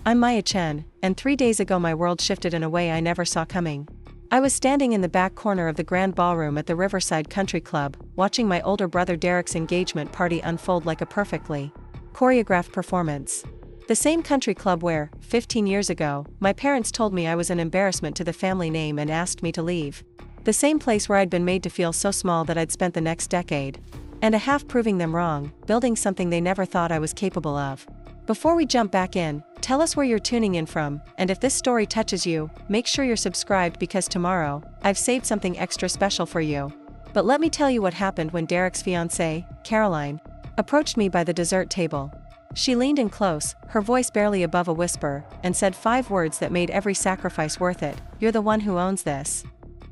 I'm Maya Chen, and 3 days ago my world shifted in a way I never saw coming. I was standing in the back corner of the grand ballroom at the Riverside Country Club, watching my older brother Derek's engagement party unfold like a perfectly choreographed performance. The same country club where, 15 years ago, my parents told me I was an embarrassment to the family name and asked me to leave. The same place where I'd been made to feel so small that I'd spent the next decade and a half proving them wrong, building something they never thought I was capable of. Before we jump back in, tell us where you're tuning in from, and if this story touches you, make sure you're subscribed because tomorrow, I've saved something extra special for you. But let me tell you what happened when Derek's fiancée, Caroline, approached me by the dessert table. She leaned in close, her voice barely above a whisper, and said 5 words that made every sacrifice worth it: "You're the one who owns this."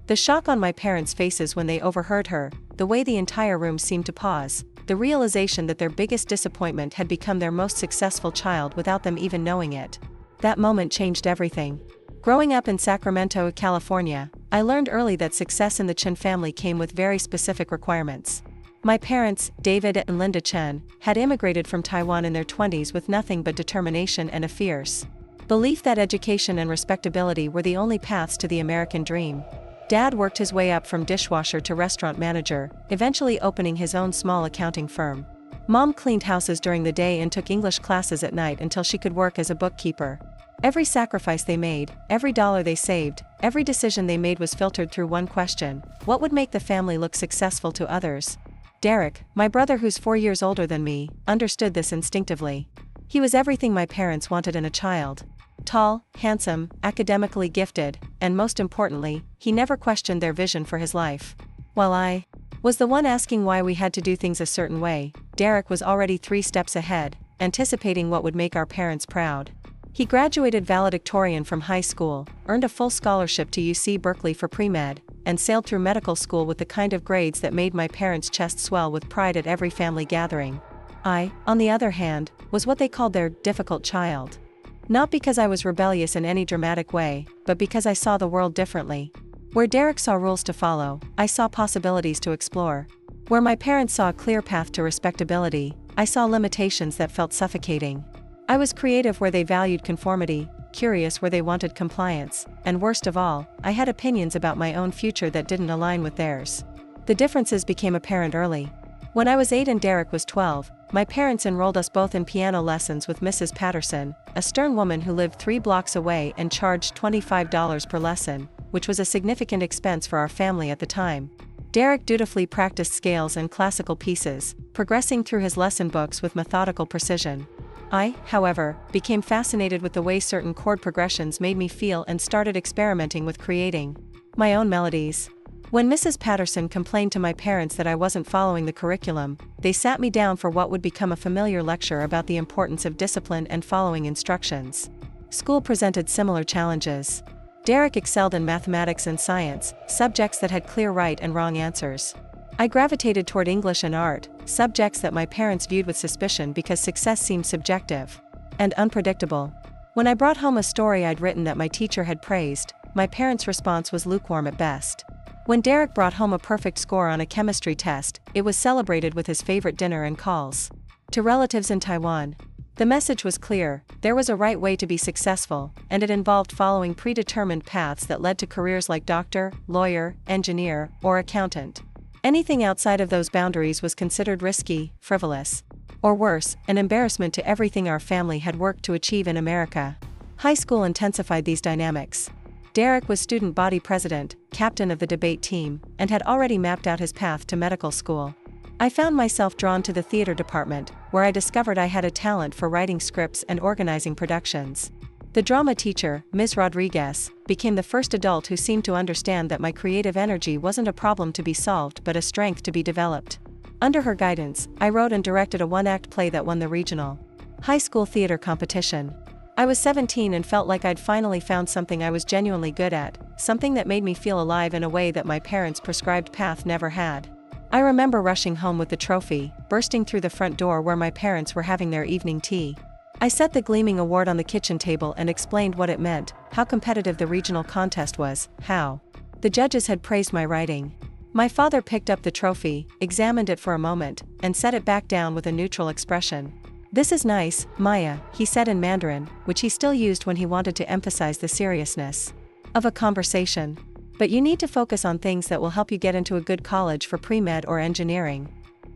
The shock on my parents' faces when they overheard her, the way the entire room seemed to pause, the realization that their biggest disappointment had become their most successful child without them even knowing it. That moment changed everything. Growing up in Sacramento, California, I learned early that success in the Chen family came with very specific requirements. My parents, David and Linda Chen, had immigrated from Taiwan in their 20s with nothing but determination and a fierce belief that education and respectability were the only paths to the American dream. Dad worked his way up from dishwasher to restaurant manager, eventually opening his own small accounting firm. Mom cleaned houses during the day and took English classes at night until she could work as a bookkeeper. Every sacrifice they made, every dollar they saved, every decision they made was filtered through one question: what would make the family look successful to others? Derek, my brother who's 4 years older than me, understood this instinctively. He was everything my parents wanted in a child. Tall, handsome, academically gifted, and most importantly, he never questioned their vision for his life. While I was the one asking why we had to do things a certain way, Derek was already 3 steps ahead, anticipating what would make our parents proud. He graduated valedictorian from high school, earned a full scholarship to UC Berkeley for pre-med, and sailed through medical school with the kind of grades that made my parents' chest swell with pride at every family gathering. I, on the other hand, was what they called their difficult child. Not because I was rebellious in any dramatic way, but because I saw the world differently. Where Derek saw rules to follow, I saw possibilities to explore. Where my parents saw a clear path to respectability, I saw limitations that felt suffocating. I was creative where they valued conformity, curious where they wanted compliance, and worst of all, I had opinions about my own future that didn't align with theirs. The differences became apparent early. When I was 8 and Derek was 12, my parents enrolled us both in piano lessons with Mrs. Patterson, a stern woman who lived 3 blocks away and charged $25 per lesson, which was a significant expense for our family at the time. Derek dutifully practiced scales and classical pieces, progressing through his lesson books with methodical precision. I, however, became fascinated with the way certain chord progressions made me feel and started experimenting with creating my own melodies. When Mrs. Patterson complained to my parents that I wasn't following the curriculum, they sat me down for what would become a familiar lecture about the importance of discipline and following instructions. School presented similar challenges. Derek excelled in mathematics and science, subjects that had clear right and wrong answers. I gravitated toward English and art, subjects that my parents viewed with suspicion because success seemed subjective and unpredictable. When I brought home a story I'd written that my teacher had praised, my parents' response was lukewarm at best. When Derek brought home a perfect score on a chemistry test, it was celebrated with his favorite dinner and calls. To relatives in Taiwan, the message was clear: there was a right way to be successful, and it involved following predetermined paths that led to careers like doctor, lawyer, engineer, or accountant. Anything outside of those boundaries was considered risky, frivolous, or worse, an embarrassment to everything our family had worked to achieve in America. High school intensified these dynamics. Derek was student body president, captain of the debate team, and had already mapped out his path to medical school. I found myself drawn to the theater department, where I discovered I had a talent for writing scripts and organizing productions. The drama teacher, Ms. Rodriguez, became the first adult who seemed to understand that my creative energy wasn't a problem to be solved but a strength to be developed. Under her guidance, I wrote and directed a 1-act play that won the regional high school theater competition. I was 17 and felt like I'd finally found something I was genuinely good at, something that made me feel alive in a way that my parents' prescribed path never had. I remember rushing home with the trophy, bursting through the front door where my parents were having their evening tea. I set the gleaming award on the kitchen table and explained what it meant, how competitive the regional contest was, how the judges had praised my writing. My father picked up the trophy, examined it for a moment, and set it back down with a neutral expression. "This is nice, Maya," he said in Mandarin, which he still used when he wanted to emphasize the seriousness of a conversation. "But you need to focus on things that will help you get into a good college for pre-med or engineering."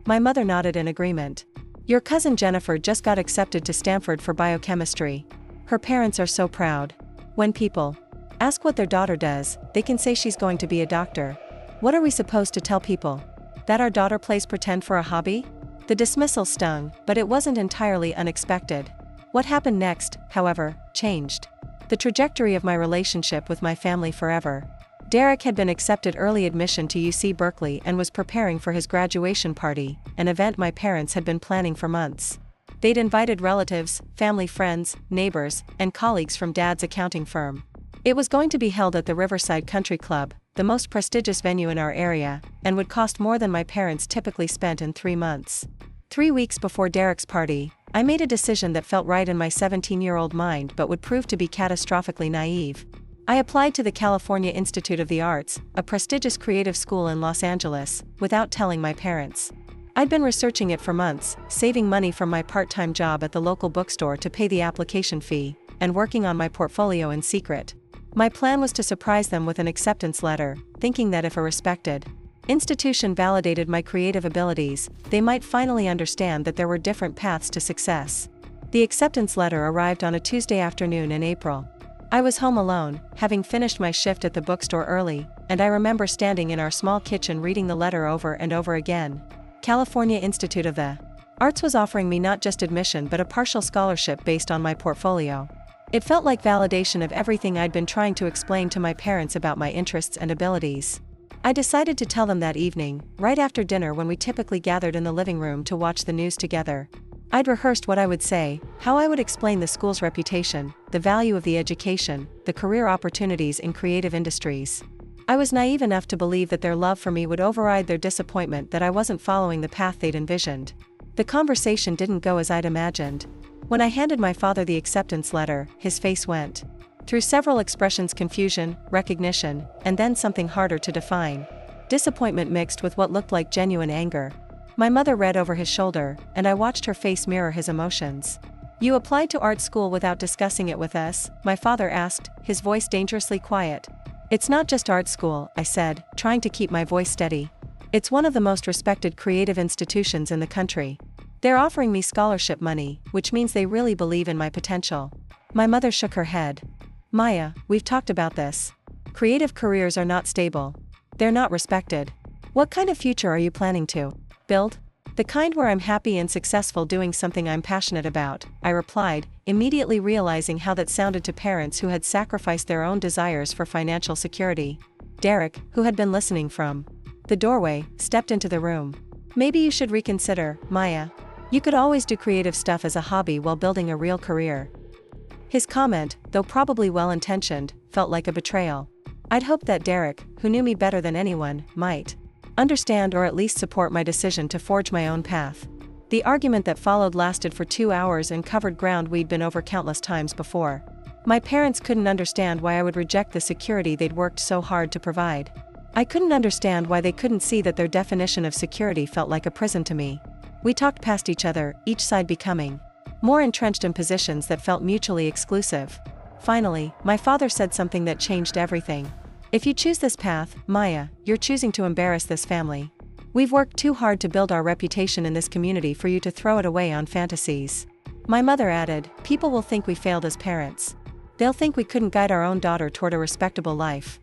My mother nodded in agreement. "Your cousin Jennifer just got accepted to Stanford for biochemistry. Her parents are so proud. When people ask what their daughter does, they can say she's going to be a doctor. What are we supposed to tell people? That our daughter plays pretend for a hobby?" The dismissal stung, but it wasn't entirely unexpected. What happened next, however, changed the trajectory of my relationship with my family forever. Derek had been accepted early admission to UC Berkeley and was preparing for his graduation party, an event my parents had been planning for months. They'd invited relatives, family friends, neighbors, and colleagues from Dad's accounting firm. It was going to be held at the Riverside Country Club, the most prestigious venue in our area, and would cost more than my parents typically spent in 3 months. 3 weeks before Derek's party, I made a decision that felt right in my 17-year-old mind but would prove to be catastrophically naive. I applied to the California Institute of the Arts, a prestigious creative school in Los Angeles, without telling my parents. I'd been researching it for months, saving money from my part-time job at the local bookstore to pay the application fee, and working on my portfolio in secret. My plan was to surprise them with an acceptance letter, thinking that if a respected institution validated my creative abilities, they might finally understand that there were different paths to success. The acceptance letter arrived on a Tuesday afternoon in April. I was home alone, having finished my shift at the bookstore early, and I remember standing in our small kitchen reading the letter over and over again. California Institute of the Arts was offering me not just admission but a partial scholarship based on my portfolio. It felt like validation of everything I'd been trying to explain to my parents about my interests and abilities. I decided to tell them that evening, right after dinner when we typically gathered in the living room to watch the news together. I'd rehearsed what I would say, how I would explain the school's reputation, the value of the education, the career opportunities in creative industries. I was naive enough to believe that their love for me would override their disappointment that I wasn't following the path they'd envisioned. The conversation didn't go as I'd imagined. When I handed my father the acceptance letter, his face went through several expressions: confusion, recognition, and then something harder to define. Disappointment mixed with what looked like genuine anger. My mother read over his shoulder, and I watched her face mirror his emotions. "You applied to art school without discussing it with us?" my father asked, his voice dangerously quiet. "It's not just art school," I said, trying to keep my voice steady. "It's one of the most respected creative institutions in the country. They're offering me scholarship money, which means they really believe in my potential." My mother shook her head. "Maya, we've talked about this. Creative careers are not stable. They're not respected. What kind of future are you planning to build?" "The kind where I'm happy and successful doing something I'm passionate about," I replied, immediately realizing how that sounded to parents who had sacrificed their own desires for financial security. Derek, who had been listening from the doorway, stepped into the room. "Maybe you should reconsider, Maya. You could always do creative stuff as a hobby while building a real career." His comment, though probably well-intentioned, felt like a betrayal. I'd hoped that Derek, who knew me better than anyone, might understand or at least support my decision to forge my own path. The argument that followed lasted for 2 hours and covered ground we'd been over countless times before. My parents couldn't understand why I would reject the security they'd worked so hard to provide. I couldn't understand why they couldn't see that their definition of security felt like a prison to me. We talked past each other, each side becoming more entrenched in positions that felt mutually exclusive. Finally, my father said something that changed everything. "If you choose this path, Maya, you're choosing to embarrass this family. We've worked too hard to build our reputation in this community for you to throw it away on fantasies." My mother added, "People will think we failed as parents. They'll think we couldn't guide our own daughter toward a respectable life."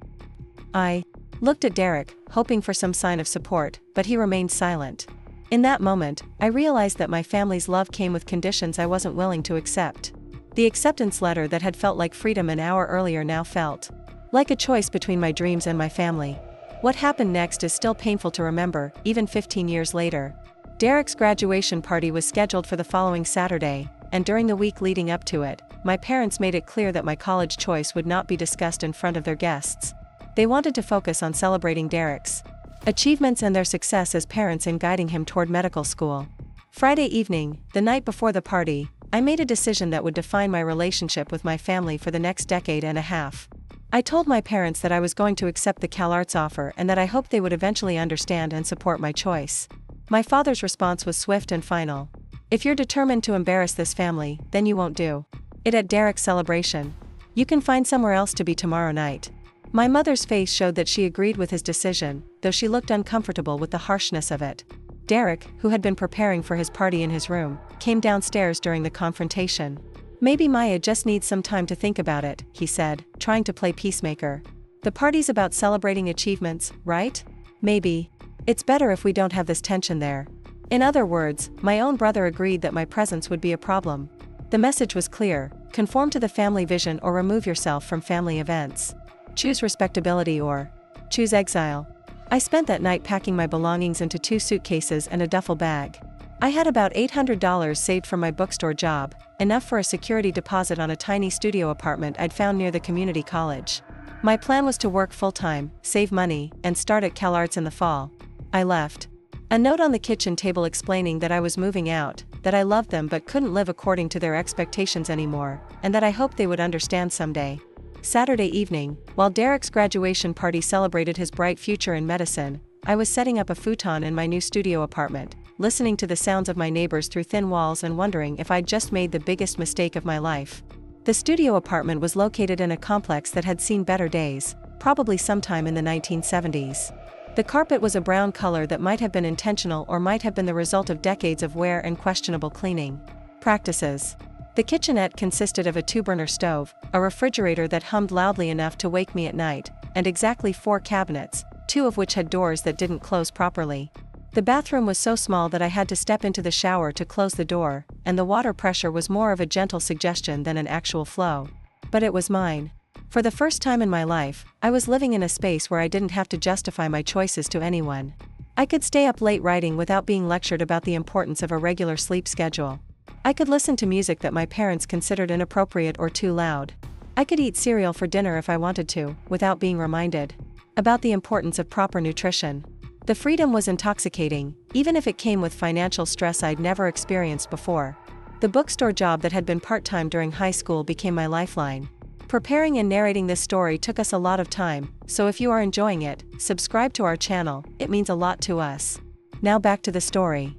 I looked at Derek, hoping for some sign of support, but he remained silent. In that moment, I realized that my family's love came with conditions I wasn't willing to accept. The acceptance letter that had felt like freedom an hour earlier now felt like a choice between my dreams and my family. What happened next is still painful to remember, even 15 years later. Derek's graduation party was scheduled for the following Saturday, and during the week leading up to it, my parents made it clear that my college choice would not be discussed in front of their guests. They wanted to focus on celebrating Derek's achievements and their success as parents in guiding him toward medical school. Friday evening, the night before the party, I made a decision that would define my relationship with my family for the next decade and a half. I told my parents that I was going to accept the CalArts offer and that I hoped they would eventually understand and support my choice. My father's response was swift and final. If you're determined to embarrass this family, then you won't do it at Derek's celebration. You can find somewhere else to be tomorrow night. My mother's face showed that she agreed with his decision, though she looked uncomfortable with the harshness of it. Derek, who had been preparing for his party in his room, came downstairs during the confrontation. Maybe Maya just needs some time to think about it, he said, trying to play peacemaker. The party's about celebrating achievements, right? Maybe. It's better if we don't have this tension there. In other words, my own brother agreed that my presence would be a problem. The message was clear: conform to the family vision or remove yourself from family events. Choose respectability or choose exile. I spent that night packing my belongings into 2 suitcases and a duffel bag. I had about $800 saved from my bookstore job, enough for a security deposit on a tiny studio apartment I'd found near the community college. My plan was to work full-time, save money, and start at CalArts in the fall. I left a note on the kitchen table explaining that I was moving out, that I loved them but couldn't live according to their expectations anymore, and that I hoped they would understand someday. Saturday evening, while Derek's graduation party celebrated his bright future in medicine, I was setting up a futon in my new studio apartment, listening to the sounds of my neighbors through thin walls and wondering if I'd just made the biggest mistake of my life. The studio apartment was located in a complex that had seen better days, probably sometime in the 1970s. The carpet was a brown color that might have been intentional or might have been the result of decades of wear and questionable cleaning practices. The kitchenette consisted of a 2-burner stove, a refrigerator that hummed loudly enough to wake me at night, and exactly 4 cabinets, 2 of which had doors that didn't close properly. The bathroom was so small that I had to step into the shower to close the door, and the water pressure was more of a gentle suggestion than an actual flow. But it was mine. For the first time in my life, I was living in a space where I didn't have to justify my choices to anyone. I could stay up late writing without being lectured about the importance of a regular sleep schedule. I could listen to music that my parents considered inappropriate or too loud. I could eat cereal for dinner if I wanted to, without being reminded about the importance of proper nutrition. The freedom was intoxicating, even if it came with financial stress I'd never experienced before. The bookstore job that had been part-time during high school became my lifeline. Preparing and narrating this story took us a lot of time, so if you are enjoying it, subscribe to our channel, it means a lot to us. Now back to the story.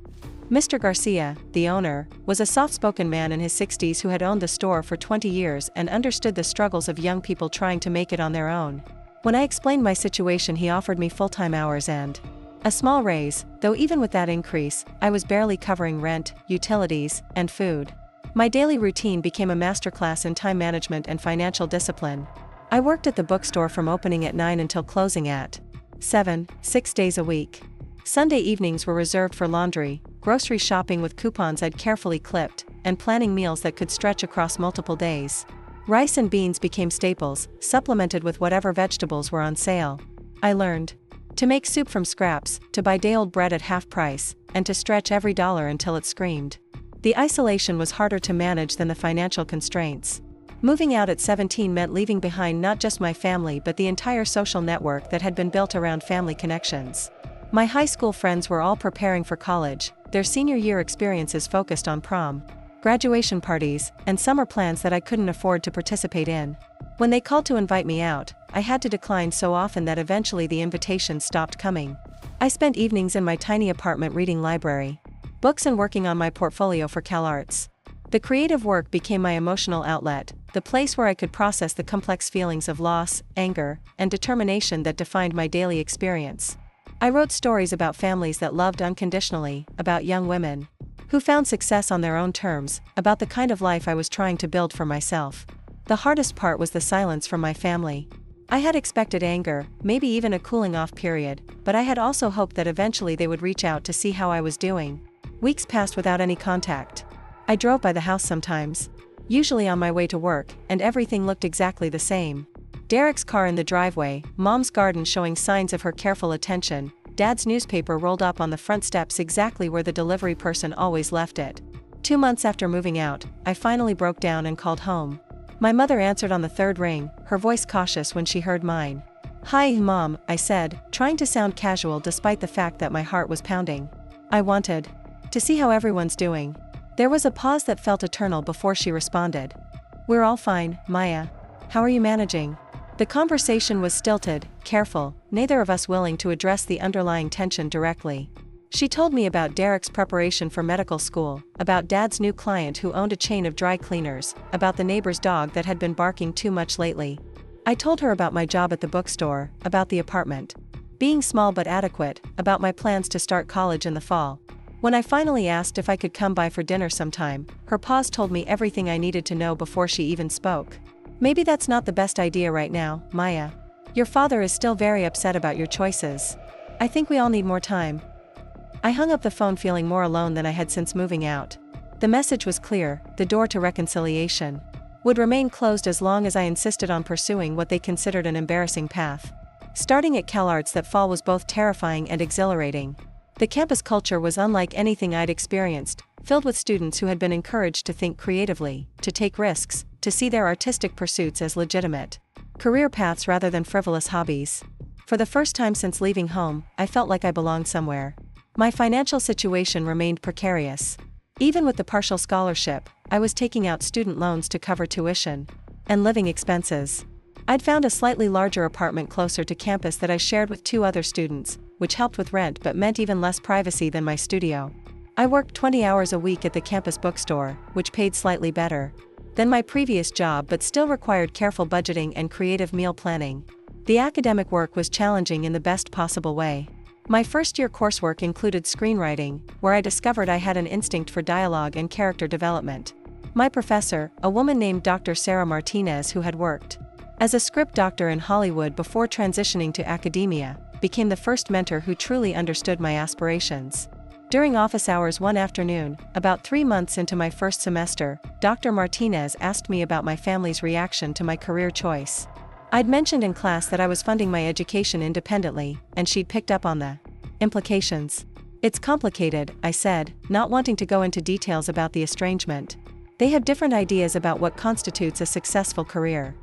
Mr. Garcia, the owner, was a soft-spoken man in his 60s who had owned the store for 20 years and understood the struggles of young people trying to make it on their own. When I explained my situation, he offered me full-time hours and a small raise, though even with that increase, I was barely covering rent, utilities, and food. My daily routine became a masterclass in time management and financial discipline. I worked at the bookstore from opening at 9 until closing at 7, 6 days a week. Sunday evenings were reserved for laundry, grocery shopping with coupons I'd carefully clipped, and planning meals that could stretch across multiple days. Rice and beans became staples, supplemented with whatever vegetables were on sale. I learned to make soup from scraps, to buy day-old bread at half price, and to stretch every dollar until it screamed. The isolation was harder to manage than the financial constraints. Moving out at 17 meant leaving behind not just my family but the entire social network that had been built around family connections. My high school friends were all preparing for college, their senior year experiences focused on prom, graduation parties, and summer plans that I couldn't afford to participate in. When they called to invite me out, I had to decline so often that eventually the invitations stopped coming. I spent evenings in my tiny apartment reading library books and working on my portfolio for CalArts. The creative work became my emotional outlet, the place where I could process the complex feelings of loss, anger, and determination that defined my daily experience. I wrote stories about families that loved unconditionally, about young women who found success on their own terms, about the kind of life I was trying to build for myself. The hardest part was the silence from my family. I had expected anger, maybe even a cooling-off period, but I had also hoped that eventually they would reach out to see how I was doing. Weeks passed without any contact. I drove by the house sometimes, usually on my way to work, and everything looked exactly the same. Derek's car in the driveway, Mom's garden showing signs of her careful attention, Dad's newspaper rolled up on the front steps exactly where the delivery person always left it. 2 months after moving out, I finally broke down and called home. My mother answered on the 3rd ring, her voice cautious when she heard mine. "Hi, Mom," I said, trying to sound casual despite the fact that my heart was pounding. I wanted to see how everyone's doing. There was a pause that felt eternal before she responded. "We're all fine, Maya. How are you managing?" The conversation was stilted, careful, neither of us willing to address the underlying tension directly. She told me about Derek's preparation for medical school, about Dad's new client who owned a chain of dry cleaners, about the neighbor's dog that had been barking too much lately. I told her about my job at the bookstore, about the apartment being small but adequate, about my plans to start college in the fall. When I finally asked if I could come by for dinner sometime, her pause told me everything I needed to know before she even spoke. Maybe that's not the best idea right now, Maya. Your father is still very upset about your choices. I think we all need more time. I hung up the phone feeling more alone than I had since moving out. The message was clear: the door to reconciliation would remain closed as long as I insisted on pursuing what they considered an embarrassing path. Starting at CalArts that fall was both terrifying and exhilarating. The campus culture was unlike anything I'd experienced, filled with students who had been encouraged to think creatively, to take risks, to see their artistic pursuits as legitimate career paths rather than frivolous hobbies. For the first time since leaving home, I felt like I belonged somewhere. My financial situation remained precarious. Even with the partial scholarship, I was taking out student loans to cover tuition and living expenses. I'd found a slightly larger apartment closer to campus that I shared with 2 other students, which helped with rent but meant even less privacy than my studio. I worked 20 hours a week at the campus bookstore, which paid slightly better than my previous job but still required careful budgeting and creative meal planning. The academic work was challenging in the best possible way. My first-year coursework included screenwriting, where I discovered I had an instinct for dialogue and character development. My professor, a woman named Dr. Sarah Martinez who had worked as a script doctor in Hollywood before transitioning to academia, became the first mentor who truly understood my aspirations. During office hours one afternoon, about 3 months into my first semester, Dr. Martinez asked me about my family's reaction to my career choice. I'd mentioned in class that I was funding my education independently, and she'd picked up on the implications. It's complicated, I said, not wanting to go into details about the estrangement. They have different ideas about what constitutes a successful career.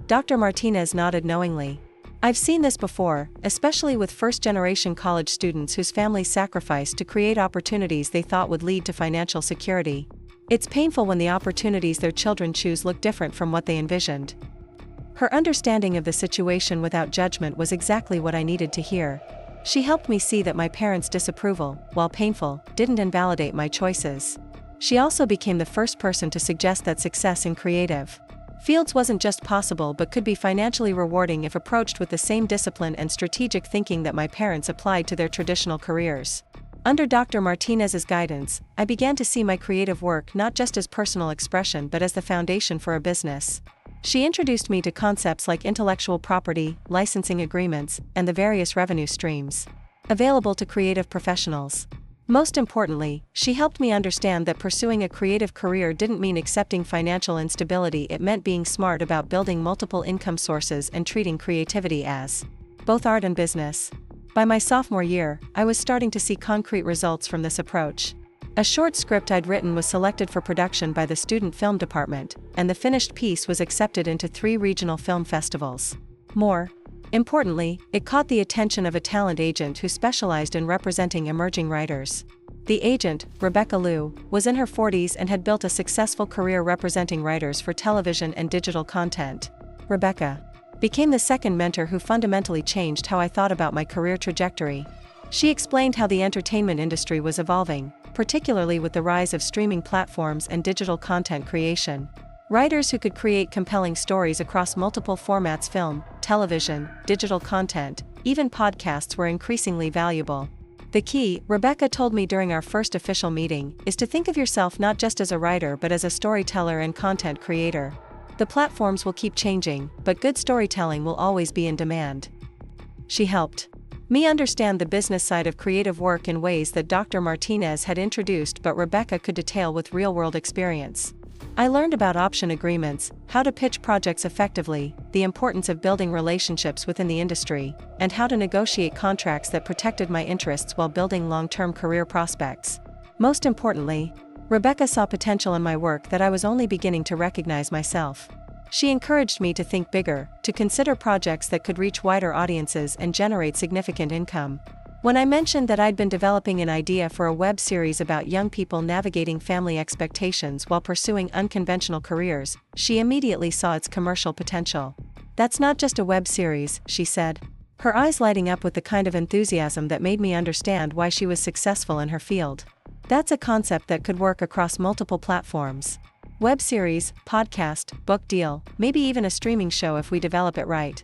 Dr. Martinez nodded knowingly. I've seen this before, especially with first-generation college students whose families sacrificed to create opportunities they thought would lead to financial security. It's painful when the opportunities their children choose look different from what they envisioned. Her understanding of the situation without judgment was exactly what I needed to hear. She helped me see that my parents' disapproval, while painful, didn't invalidate my choices. She also became the first person to suggest that success in creative fields wasn't just possible but could be financially rewarding if approached with the same discipline and strategic thinking that my parents applied to their traditional careers. Under Dr. Martinez's guidance, I began to see my creative work not just as personal expression but as the foundation for a business. She introduced me to concepts like intellectual property, licensing agreements, and the various revenue streams available to creative professionals. Most importantly, she helped me understand that pursuing a creative career didn't mean accepting financial instability. It meant being smart about building multiple income sources and treating creativity as both art and business. By my sophomore year, I was starting to see concrete results from this approach. A short script I'd written was selected for production by the student film department, and the finished piece was accepted into 3 regional film festivals. More importantly, it caught the attention of a talent agent who specialized in representing emerging writers. The agent, Rebecca Liu, was in her 40s and had built a successful career representing writers for television and digital content. Rebecca became the second mentor who fundamentally changed how I thought about my career trajectory. She explained how the entertainment industry was evolving, particularly with the rise of streaming platforms and digital content creation. Writers who could create compelling stories across multiple formats: film, television, digital content, even podcasts were increasingly valuable. The key, Rebecca told me during our first official meeting, is to think of yourself not just as a writer but as a storyteller and content creator. The platforms will keep changing, but good storytelling will always be in demand. She helped me understand the business side of creative work in ways that Dr. Martinez had introduced but Rebecca could detail with real-world experience. I learned about option agreements, how to pitch projects effectively, the importance of building relationships within the industry, and how to negotiate contracts that protected my interests while building long-term career prospects. Most importantly, Rebecca saw potential in my work that I was only beginning to recognize myself. She encouraged me to think bigger, to consider projects that could reach wider audiences and generate significant income. When I mentioned that I'd been developing an idea for a web series about young people navigating family expectations while pursuing unconventional careers, she immediately saw its commercial potential. "That's not just a web series," she said. her eyes lighting up with the kind of enthusiasm that made me understand why she was successful in her field. That's a concept that could work across multiple platforms. Web series, podcast, book deal, maybe even a streaming show if we develop it right.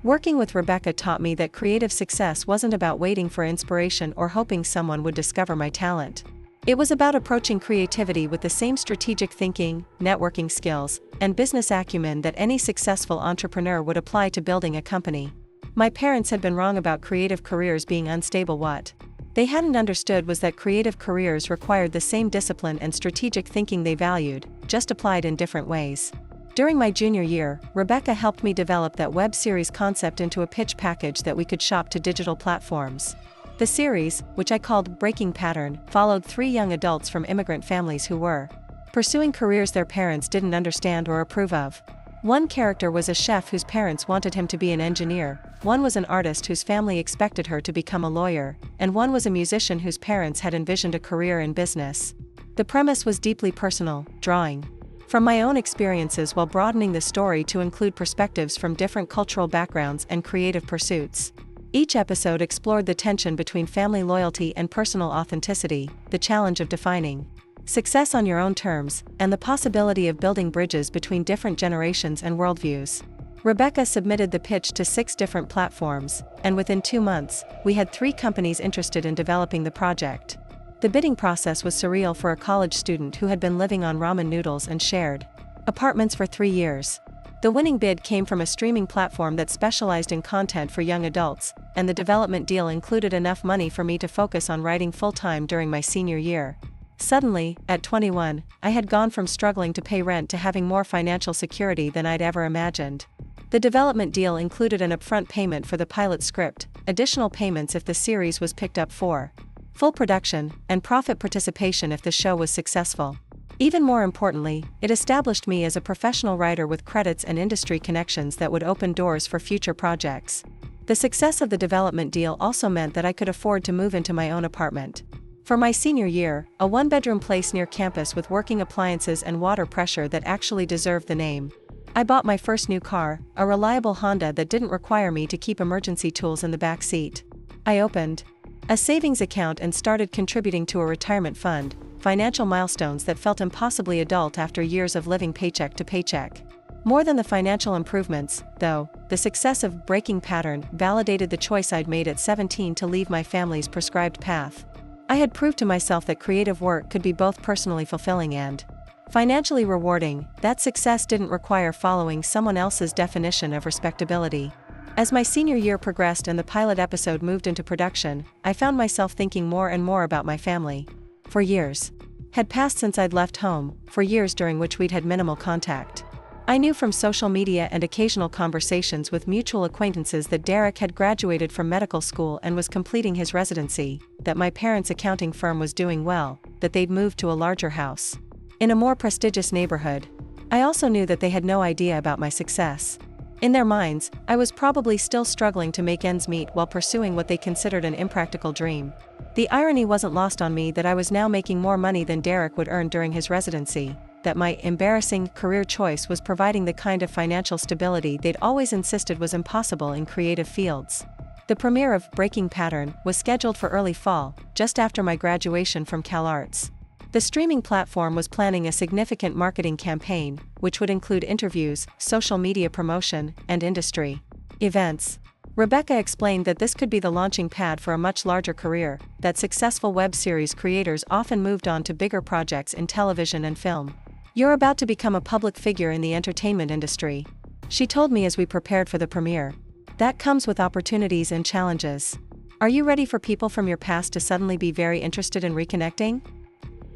Working with Rebecca taught me that creative success wasn't about waiting for inspiration or hoping someone would discover my talent. It was about approaching creativity with the same strategic thinking, networking skills, and business acumen that any successful entrepreneur would apply to building a company. My parents had been wrong about creative careers being unstable. What they hadn't understood was that creative careers required the same discipline and strategic thinking they valued, just applied in different ways. During my junior year, Rebecca helped me develop that web series concept into a pitch package that we could shop to digital platforms. The series, which I called Breaking Pattern, followed 3 young adults from immigrant families who were pursuing careers their parents didn't understand or approve of. One character was a chef whose parents wanted him to be an engineer, one was an artist whose family expected her to become a lawyer, and one was a musician whose parents had envisioned a career in business. The premise was deeply personal, drawing from my own experiences while broadening the story to include perspectives from different cultural backgrounds and creative pursuits. Each episode explored the tension between family loyalty and personal authenticity, the challenge of defining success on your own terms, and the possibility of building bridges between different generations and worldviews. Rebecca submitted the pitch to 6 different platforms, and within 2 months, we had 3 companies interested in developing the project. The bidding process was surreal for a college student who had been living on ramen noodles and shared apartments for 3 years. The winning bid came from a streaming platform that specialized in content for young adults, and the development deal included enough money for me to focus on writing full-time during my senior year. Suddenly, at 21, I had gone from struggling to pay rent to having more financial security than I'd ever imagined. The development deal included an upfront payment for the pilot script, additional payments if the series was picked up for full production, and profit participation if the show was successful. Even more importantly, it established me as a professional writer with credits and industry connections that would open doors for future projects. The success of the development deal also meant that I could afford to move into my own apartment. For my senior year, a 1-bedroom place near campus with working appliances and water pressure that actually deserved the name. I bought my first new car, a reliable Honda that didn't require me to keep emergency tools in the back seat. I opened a savings account and started contributing to a retirement fund, financial milestones that felt impossibly adult after years of living paycheck to paycheck. More than the financial improvements, though, the success of Breaking Pattern validated the choice I'd made at 17 to leave my family's prescribed path. I had proved to myself that creative work could be both personally fulfilling and financially rewarding, that success didn't require following someone else's definition of respectability. As my senior year progressed and the pilot episode moved into production, I found myself thinking more and more about my family. For years had passed since I'd left home, for years during which we'd had minimal contact. I knew from social media and occasional conversations with mutual acquaintances that Derek had graduated from medical school and was completing his residency, that my parents' accounting firm was doing well, that they'd moved to a larger house in a more prestigious neighborhood. I also knew that they had no idea about my success. In their minds, I was probably still struggling to make ends meet while pursuing what they considered an impractical dream. The irony wasn't lost on me that I was now making more money than Derek would earn during his residency, that my embarrassing career choice was providing the kind of financial stability they'd always insisted was impossible in creative fields. The premiere of Breaking Pattern was scheduled for early fall, just after my graduation from CalArts. The streaming platform was planning a significant marketing campaign, which would include interviews, social media promotion, and industry events. Rebecca explained that this could be the launching pad for a much larger career, that successful web series creators often moved on to bigger projects in television and film. "You're about to become a public figure in the entertainment industry," she told me as we prepared for the premiere. "That comes with opportunities and challenges. Are you ready for people from your past to suddenly be very interested in reconnecting?"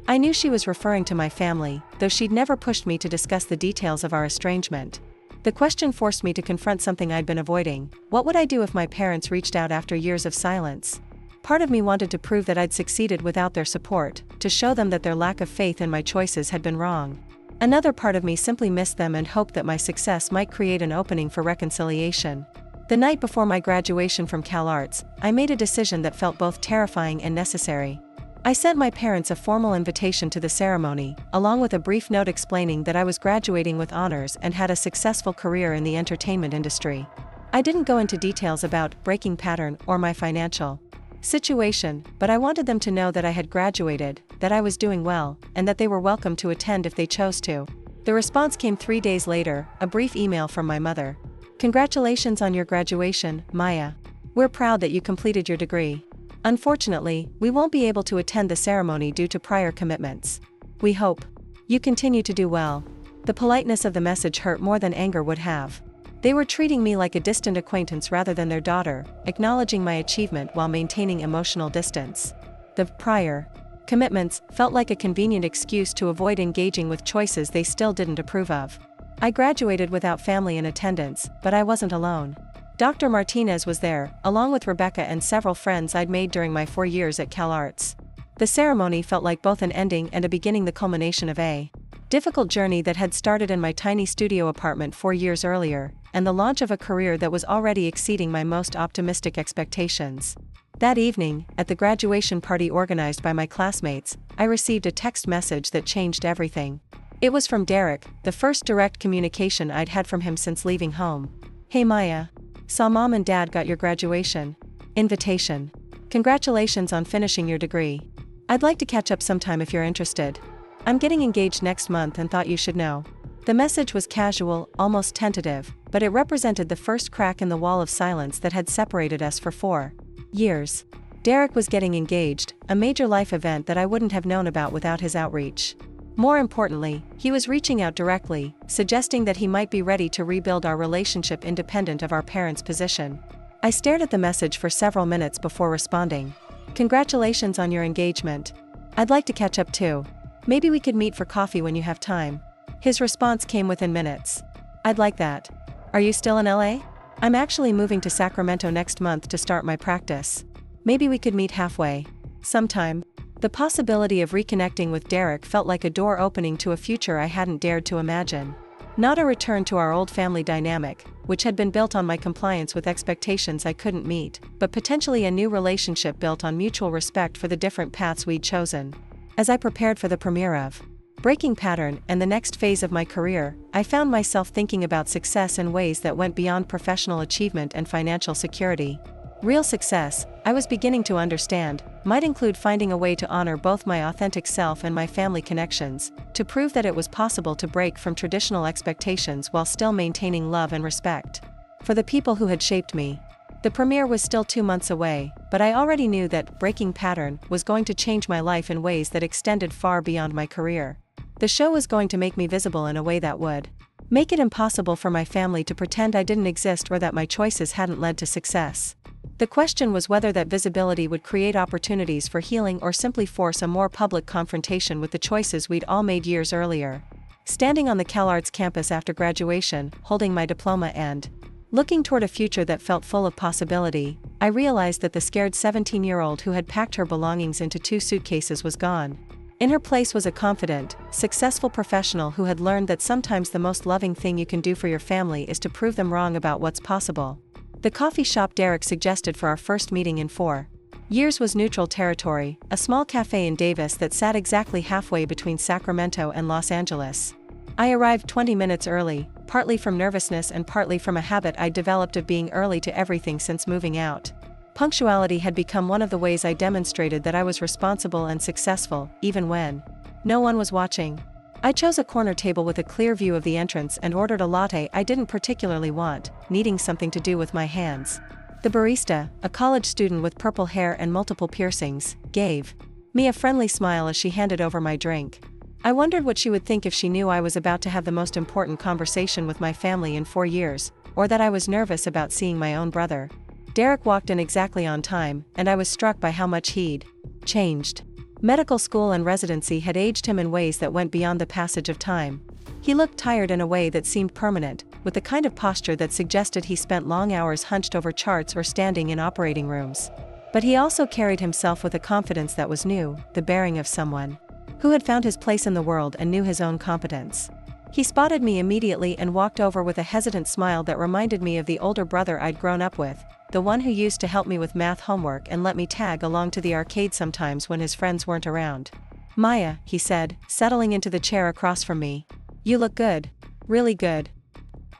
I knew she was referring to my family, though she'd never pushed me to discuss the details of our estrangement. The question forced me to confront something I'd been avoiding. What would I do if my parents reached out after years of silence? Part of me wanted to prove that I'd succeeded without their support, to show them that their lack of faith in my choices had been wrong. Another part of me simply missed them and hoped that my success might create an opening for reconciliation. The night before my graduation from CalArts, I made a decision that felt both terrifying and necessary. I sent my parents a formal invitation to the ceremony, along with a brief note explaining that I was graduating with honors and had a successful career in the entertainment industry. I didn't go into details about breaking pattern or my financial situation, but I wanted them to know that I had graduated, that I was doing well, and that they were welcome to attend if they chose to. The response came 3 days later, a brief email from my mother. Congratulations on your graduation, Maya. We're proud that you completed your degree. Unfortunately, we won't be able to attend the ceremony due to prior commitments. We hope you continue to do well. The politeness of the message hurt more than anger would have. They were treating me like a distant acquaintance rather than their daughter, acknowledging my achievement while maintaining emotional distance. The prior commitments felt like a convenient excuse to avoid engaging with choices they still didn't approve of. I graduated without family in attendance, but I wasn't alone. Dr. Martinez was there, along with Rebecca and several friends I'd made during my 4 years at CalArts. The ceremony felt like both an ending and a beginning, the culmination of a difficult journey that had started in my tiny studio apartment 4 years earlier, and the launch of a career that was already exceeding my most optimistic expectations. That evening, at the graduation party organized by my classmates, I received a text message that changed everything. It was from Derek, the first direct communication I'd had from him since leaving home. Hey Maya. Saw Mom and Dad got your graduation invitation. Congratulations on finishing your degree. I'd like to catch up sometime if you're interested. I'm getting engaged next month and thought you should know. The message was casual, almost tentative, but it represented the first crack in the wall of silence that had separated us for 4 years. Derek was getting engaged, a major life event that I wouldn't have known about without his outreach. More importantly, he was reaching out directly, suggesting that he might be ready to rebuild our relationship independent of our parents' position. I stared at the message for several minutes before responding. Congratulations on your engagement. I'd like to catch up too. Maybe we could meet for coffee when you have time. His response came within minutes. I'd like that. Are you still in LA? I'm actually moving to Sacramento next month to start my practice. Maybe we could meet halfway. Sometime. The possibility of reconnecting with Derek felt like a door opening to a future I hadn't dared to imagine. Not a return to our old family dynamic, which had been built on my compliance with expectations I couldn't meet, but potentially a new relationship built on mutual respect for the different paths we'd chosen. As I prepared for the premiere of Breaking Pattern and the next phase of my career, I found myself thinking about success in ways that went beyond professional achievement and financial security. Real success, I was beginning to understand, might include finding a way to honor both my authentic self and my family connections, to prove that it was possible to break from traditional expectations while still maintaining love and respect for the people who had shaped me. The premiere was still 2 months away, but I already knew that Breaking Pattern was going to change my life in ways that extended far beyond my career. The show was going to make me visible in a way that would make it impossible for my family to pretend I didn't exist or that my choices hadn't led to success. The question was whether that visibility would create opportunities for healing or simply force a more public confrontation with the choices we'd all made years earlier. Standing on the CalArts campus after graduation, holding my diploma and looking toward a future that felt full of possibility, I realized that the scared 17-year-old who had packed her belongings into 2 suitcases was gone. In her place was a confident, successful professional who had learned that sometimes the most loving thing you can do for your family is to prove them wrong about what's possible. The coffee shop Derek suggested for our first meeting in 4 years was neutral territory, a small cafe in Davis that sat exactly halfway between Sacramento and Los Angeles. I arrived 20 minutes early, partly from nervousness and partly from a habit I'd developed of being early to everything since moving out. Punctuality had become one of the ways I demonstrated that I was responsible and successful, even when no one was watching. I chose a corner table with a clear view of the entrance and ordered a latte I didn't particularly want, needing something to do with my hands. The barista, a college student with purple hair and multiple piercings, gave me a friendly smile as she handed over my drink. I wondered what she would think if she knew I was about to have the most important conversation with my family in 4 years, or that I was nervous about seeing my own brother. Derek walked in exactly on time, and I was struck by how much he'd changed. Medical school and residency had aged him in ways that went beyond the passage of time. He looked tired in a way that seemed permanent, with the kind of posture that suggested he spent long hours hunched over charts or standing in operating rooms. But he also carried himself with a confidence that was new, the bearing of someone who had found his place in the world and knew his own competence. He spotted me immediately and walked over with a hesitant smile that reminded me of the older brother I'd grown up with, the one who used to help me with math homework and let me tag along to the arcade sometimes when his friends weren't around. Maya, he said, settling into the chair across from me. You look good. Really good.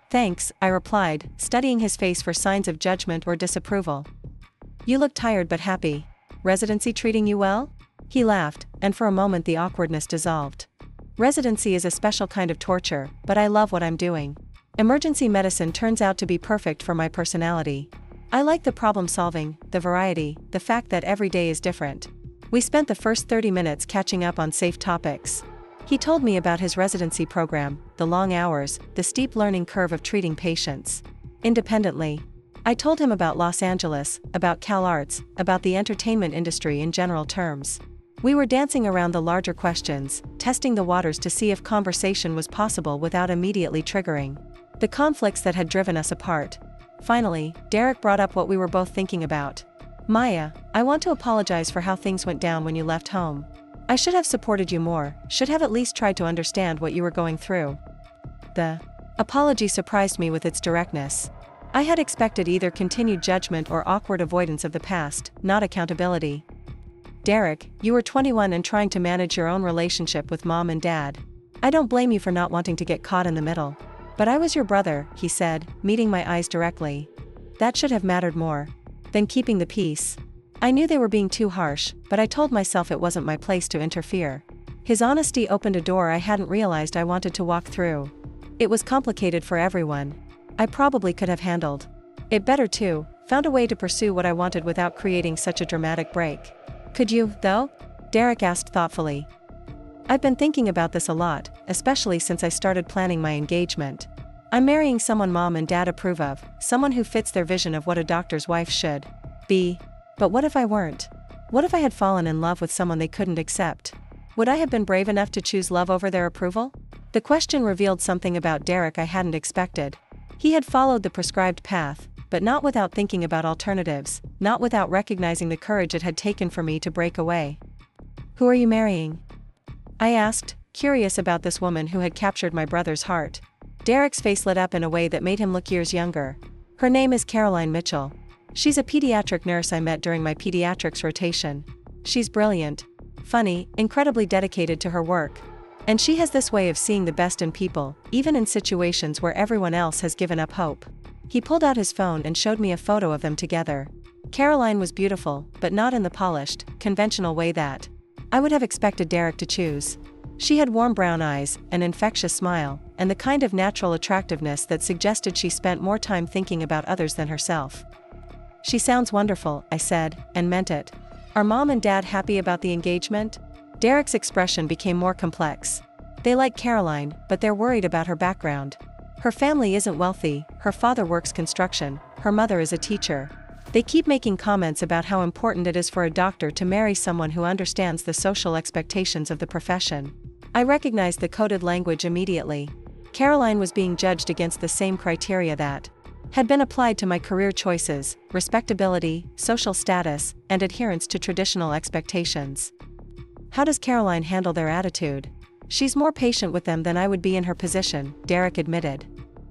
Thanks, I replied, studying his face for signs of judgment or disapproval. You look tired but happy. Residency treating you well? He laughed, and for a moment the awkwardness dissolved. Residency is a special kind of torture, but I love what I'm doing. Emergency medicine turns out to be perfect for my personality. I like the problem solving, the variety, the fact that every day is different. We spent the first 30 minutes catching up on safe topics. He told me about his residency program, the long hours, the steep learning curve of treating patients. Independently, I told him about Los Angeles, about Cal Arts, about the entertainment industry in general terms. We were dancing around the larger questions, testing the waters to see if conversation was possible without immediately triggering the conflicts that had driven us apart. Finally, Derek brought up what we were both thinking about. Maya, I want to apologize for how things went down when you left home. I should have supported you more, should have at least tried to understand what you were going through. The apology surprised me with its directness. I had expected either continued judgment or awkward avoidance of the past, not accountability. Derek, you were 21 and trying to manage your own relationship with mom and dad. I don't blame you for not wanting to get caught in the middle. But I was your brother, he said, meeting my eyes directly. That should have mattered more than keeping the peace. I knew they were being too harsh, but I told myself it wasn't my place to interfere. His honesty opened a door I hadn't realized I wanted to walk through. It was complicated for everyone. I probably could have handled it better too, found a way to pursue what I wanted without creating such a dramatic break. Could you, though? Derek asked thoughtfully. I've been thinking about this a lot, especially since I started planning my engagement. I'm marrying someone mom and dad approve of, someone who fits their vision of what a doctor's wife should be. But what if I weren't? What if I had fallen in love with someone they couldn't accept? Would I have been brave enough to choose love over their approval? The question revealed something about Derek I hadn't expected. He had followed the prescribed path, but not without thinking about alternatives, not without recognizing the courage it had taken for me to break away. Who are you marrying? I asked, curious about this woman who had captured my brother's heart. Derek's face lit up in a way that made him look years younger. Her name is Caroline Mitchell. She's a pediatric nurse I met during my pediatrics rotation. She's brilliant, funny, incredibly dedicated to her work. And she has this way of seeing the best in people, even in situations where everyone else has given up hope. He pulled out his phone and showed me a photo of them together. Caroline was beautiful, but not in the polished, conventional way that I would have expected Derek to choose. She had warm brown eyes, an infectious smile, and the kind of natural attractiveness that suggested she spent more time thinking about others than herself. She sounds wonderful, I said, and meant it. Are mom and dad happy about the engagement? Derek's expression became more complex. They like Caroline, but they're worried about her background. Her family isn't wealthy, her father works construction, her mother is a teacher. They keep making comments about how important it is for a doctor to marry someone who understands the social expectations of the profession. I recognized the coded language immediately. Caroline was being judged against the same criteria that had been applied to my career choices: respectability, social status, and adherence to traditional expectations. How does Caroline handle their attitude? She's more patient with them than I would be in her position, Derek admitted.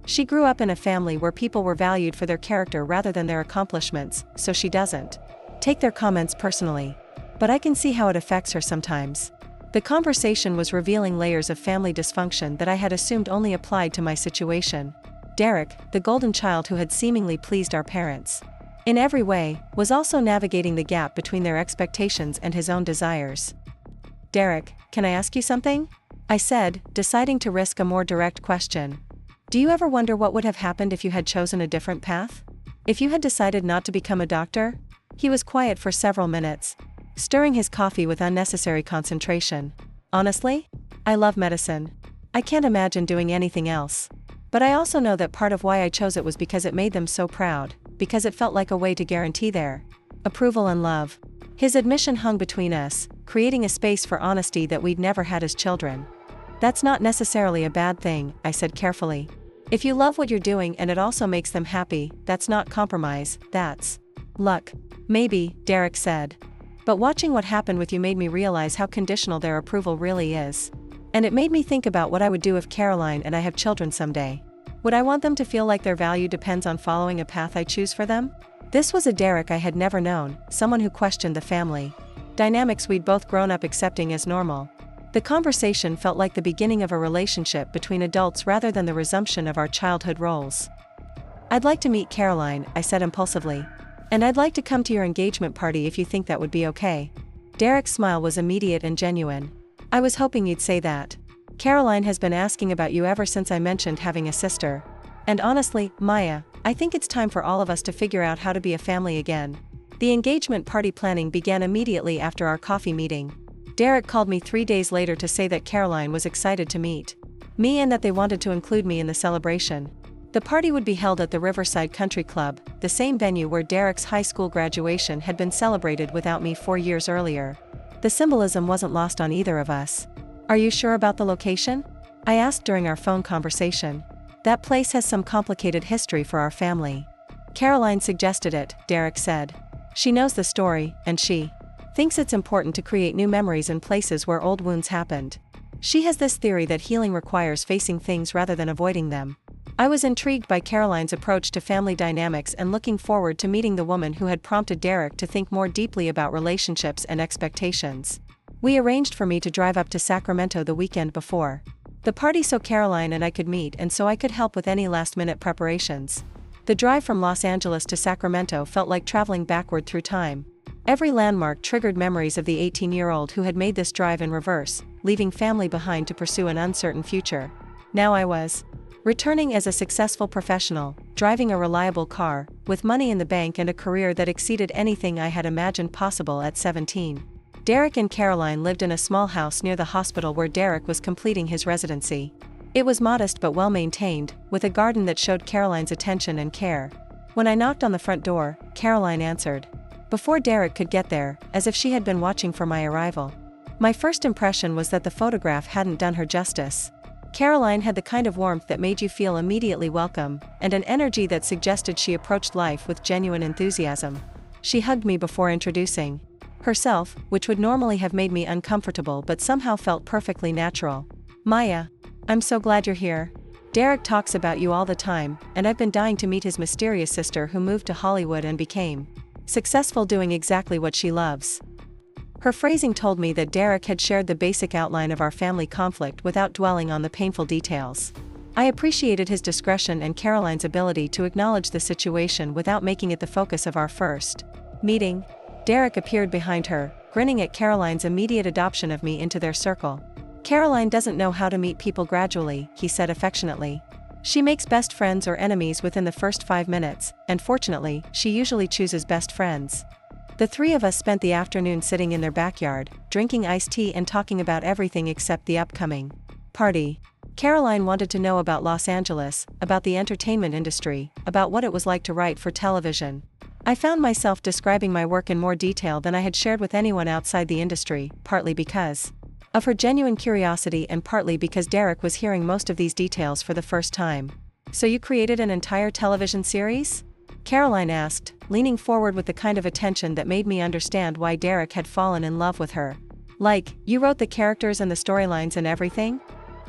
She grew up in a family where people were valued for their character rather than their accomplishments, so she doesn't take their comments personally. But I can see how it affects her sometimes. The conversation was revealing layers of family dysfunction that I had assumed only applied to my situation. Derek, the golden child who had seemingly pleased our parents in every way, was also navigating the gap between their expectations and his own desires. Derek, can I ask you something? I said, deciding to risk a more direct question. Do you ever wonder what would have happened if you had chosen a different path? If you had decided not to become a doctor? He was quiet for several minutes, stirring his coffee with unnecessary concentration. Honestly? I love medicine. I can't imagine doing anything else. But I also know that part of why I chose it was because it made them so proud, because it felt like a way to guarantee their approval and love. His admission hung between us, creating a space for honesty that we'd never had as children. That's not necessarily a bad thing, I said carefully. If you love what you're doing and it also makes them happy, that's not compromise, that's luck. Maybe, Derek said. But watching what happened with you made me realize how conditional their approval really is. And it made me think about what I would do if Caroline and I have children someday. Would I want them to feel like their value depends on following a path I choose for them? This was a Derek I had never known, someone who questioned the family dynamics we'd both grown up accepting as normal. The conversation felt like the beginning of a relationship between adults rather than the resumption of our childhood roles. "I'd like to meet Caroline," I said impulsively. "And I'd like to come to your engagement party if you think that would be okay." Derek's smile was immediate and genuine. "I was hoping you'd say that. Caroline has been asking about you ever since I mentioned having a sister. And honestly, Maya, I think it's time for all of us to figure out how to be a family again." The engagement party planning began immediately after our coffee meeting. Derek called me 3 days later to say that Caroline was excited to meet me and that they wanted to include me in the celebration. The party would be held at the Riverside Country Club, the same venue where Derek's high school graduation had been celebrated without me 4 years earlier. The symbolism wasn't lost on either of us. "Are you sure about the location?" I asked during our phone conversation. "That place has some complicated history for our family." "Caroline suggested it," Derek said. "She knows the story, and she thinks it's important to create new memories in places where old wounds happened. She has this theory that healing requires facing things rather than avoiding them." I was intrigued by Caroline's approach to family dynamics and looking forward to meeting the woman who had prompted Derek to think more deeply about relationships and expectations. We arranged for me to drive up to Sacramento the weekend before the party so Caroline and I could meet and so I could help with any last-minute preparations. The drive from Los Angeles to Sacramento felt like traveling backward through time. Every landmark triggered memories of the 18-year-old who had made this drive in reverse, leaving family behind to pursue an uncertain future. Now I was returning as a successful professional, driving a reliable car, with money in the bank and a career that exceeded anything I had imagined possible at 17. Derek and Caroline lived in a small house near the hospital where Derek was completing his residency. It was modest but well-maintained, with a garden that showed Caroline's attention and care. When I knocked on the front door, Caroline answered before Derek could get there, as if she had been watching for my arrival. My first impression was that the photograph hadn't done her justice. Caroline had the kind of warmth that made you feel immediately welcome, and an energy that suggested she approached life with genuine enthusiasm. She hugged me before introducing herself, which would normally have made me uncomfortable but somehow felt perfectly natural. "Maya, I'm so glad you're here. Derek talks about you all the time, and I've been dying to meet his mysterious sister who moved to Hollywood and became successful doing exactly what she loves." Her phrasing told me that Derek had shared the basic outline of our family conflict without dwelling on the painful details. I appreciated his discretion and Caroline's ability to acknowledge the situation without making it the focus of our first meeting. Derek appeared behind her, grinning at Caroline's immediate adoption of me into their circle. "Caroline doesn't know how to meet people gradually," he said affectionately. "She makes best friends or enemies within the first 5 minutes, and fortunately, she usually chooses best friends." The three of us spent the afternoon sitting in their backyard, drinking iced tea and talking about everything except the upcoming party. Caroline wanted to know about Los Angeles, about the entertainment industry, about what it was like to write for television. I found myself describing my work in more detail than I had shared with anyone outside the industry, partly because of her genuine curiosity and partly because Derek was hearing most of these details for the first time. "So you created an entire television series?" Caroline asked, leaning forward with the kind of attention that made me understand why Derek had fallen in love with her. "Like, you wrote the characters and the storylines and everything?"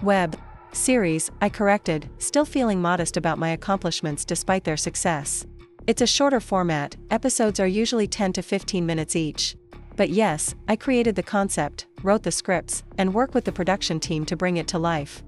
"Web series," I corrected, still feeling modest about my accomplishments despite their success. "It's a shorter format, episodes are usually 10 to 15 minutes each. But yes, I created the concept, wrote the scripts, and worked with the production team to bring it to life."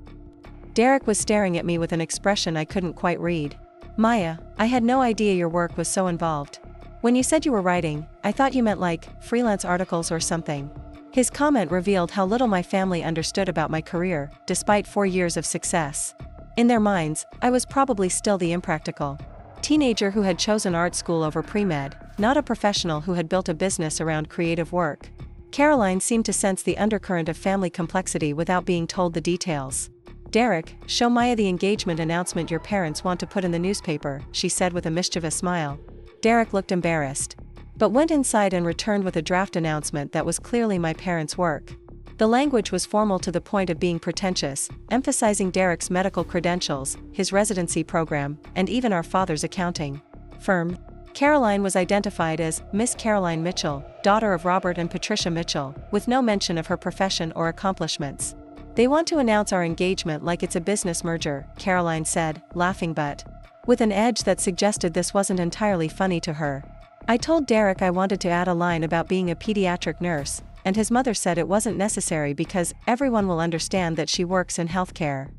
Derek was staring at me with an expression I couldn't quite read. "Maya, I had no idea your work was so involved. When you said you were writing, I thought you meant like, freelance articles or something." His comment revealed how little my family understood about my career, despite 4 years of success. In their minds, I was probably still the impractical teenager who had chosen art school over pre-med, not a professional who had built a business around creative work. Caroline seemed to sense the undercurrent of family complexity without being told the details. "Derek, show Maya the engagement announcement your parents want to put in the newspaper," she said with a mischievous smile. Derek looked embarrassed, but went inside and returned with a draft announcement that was clearly my parents' work. The language was formal to the point of being pretentious, emphasizing Derek's medical credentials, his residency program, and even our father's accounting firm. Caroline was identified as Miss Caroline Mitchell, daughter of Robert and Patricia Mitchell, with no mention of her profession or accomplishments. "They want to announce our engagement like it's a business merger," Caroline said, laughing but with an edge that suggested this wasn't entirely funny to her. I told Derek I wanted to add a line about being a pediatric nurse, and his mother said it wasn't necessary because everyone will understand that she works in healthcare.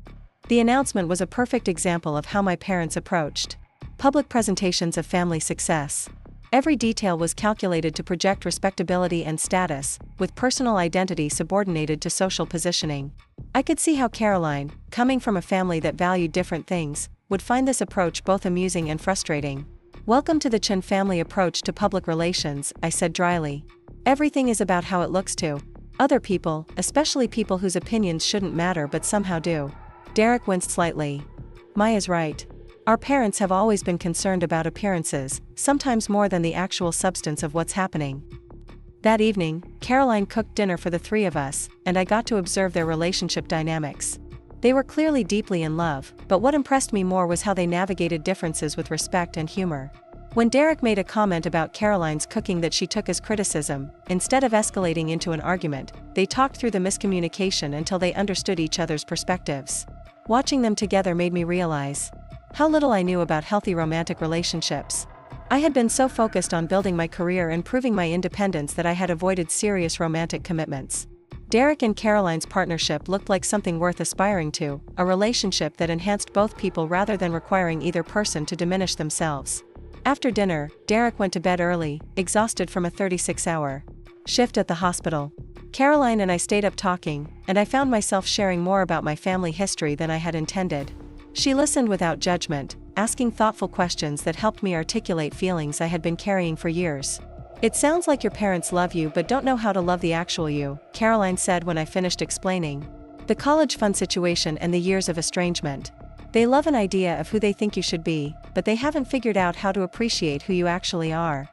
The announcement was a perfect example of how my parents approached public presentations of family success. Every detail was calculated to project respectability and status, with personal identity subordinated to social positioning. I could see how Caroline, coming from a family that valued different things, would find this approach both amusing and frustrating. "Welcome to the Chen family approach to public relations," I said dryly. "Everything is about how it looks to other people, especially people whose opinions shouldn't matter but somehow do." Derek winced slightly. Maya's right. Our parents have always been concerned about appearances, sometimes more than the actual substance of what's happening. That evening, Caroline cooked dinner for the three of us, and I got to observe their relationship dynamics. They were clearly deeply in love, but what impressed me more was how they navigated differences with respect and humor. When Derek made a comment about Caroline's cooking that she took as criticism, instead of escalating into an argument, they talked through the miscommunication until they understood each other's perspectives. Watching them together made me realize how little I knew about healthy romantic relationships. I had been so focused on building my career and proving my independence that I had avoided serious romantic commitments. Derek and Caroline's partnership looked like something worth aspiring to, a relationship that enhanced both people rather than requiring either person to diminish themselves. After dinner, Derek went to bed early, exhausted from a 36-hour shift at the hospital. Caroline and I stayed up talking, and I found myself sharing more about my family history than I had intended. She listened without judgment, asking thoughtful questions that helped me articulate feelings I had been carrying for years. "It sounds like your parents love you but don't know how to love the actual you," Caroline said when I finished explaining the college fund situation and the years of estrangement. "They love an idea of who they think you should be, but they haven't figured out how to appreciate who you actually are."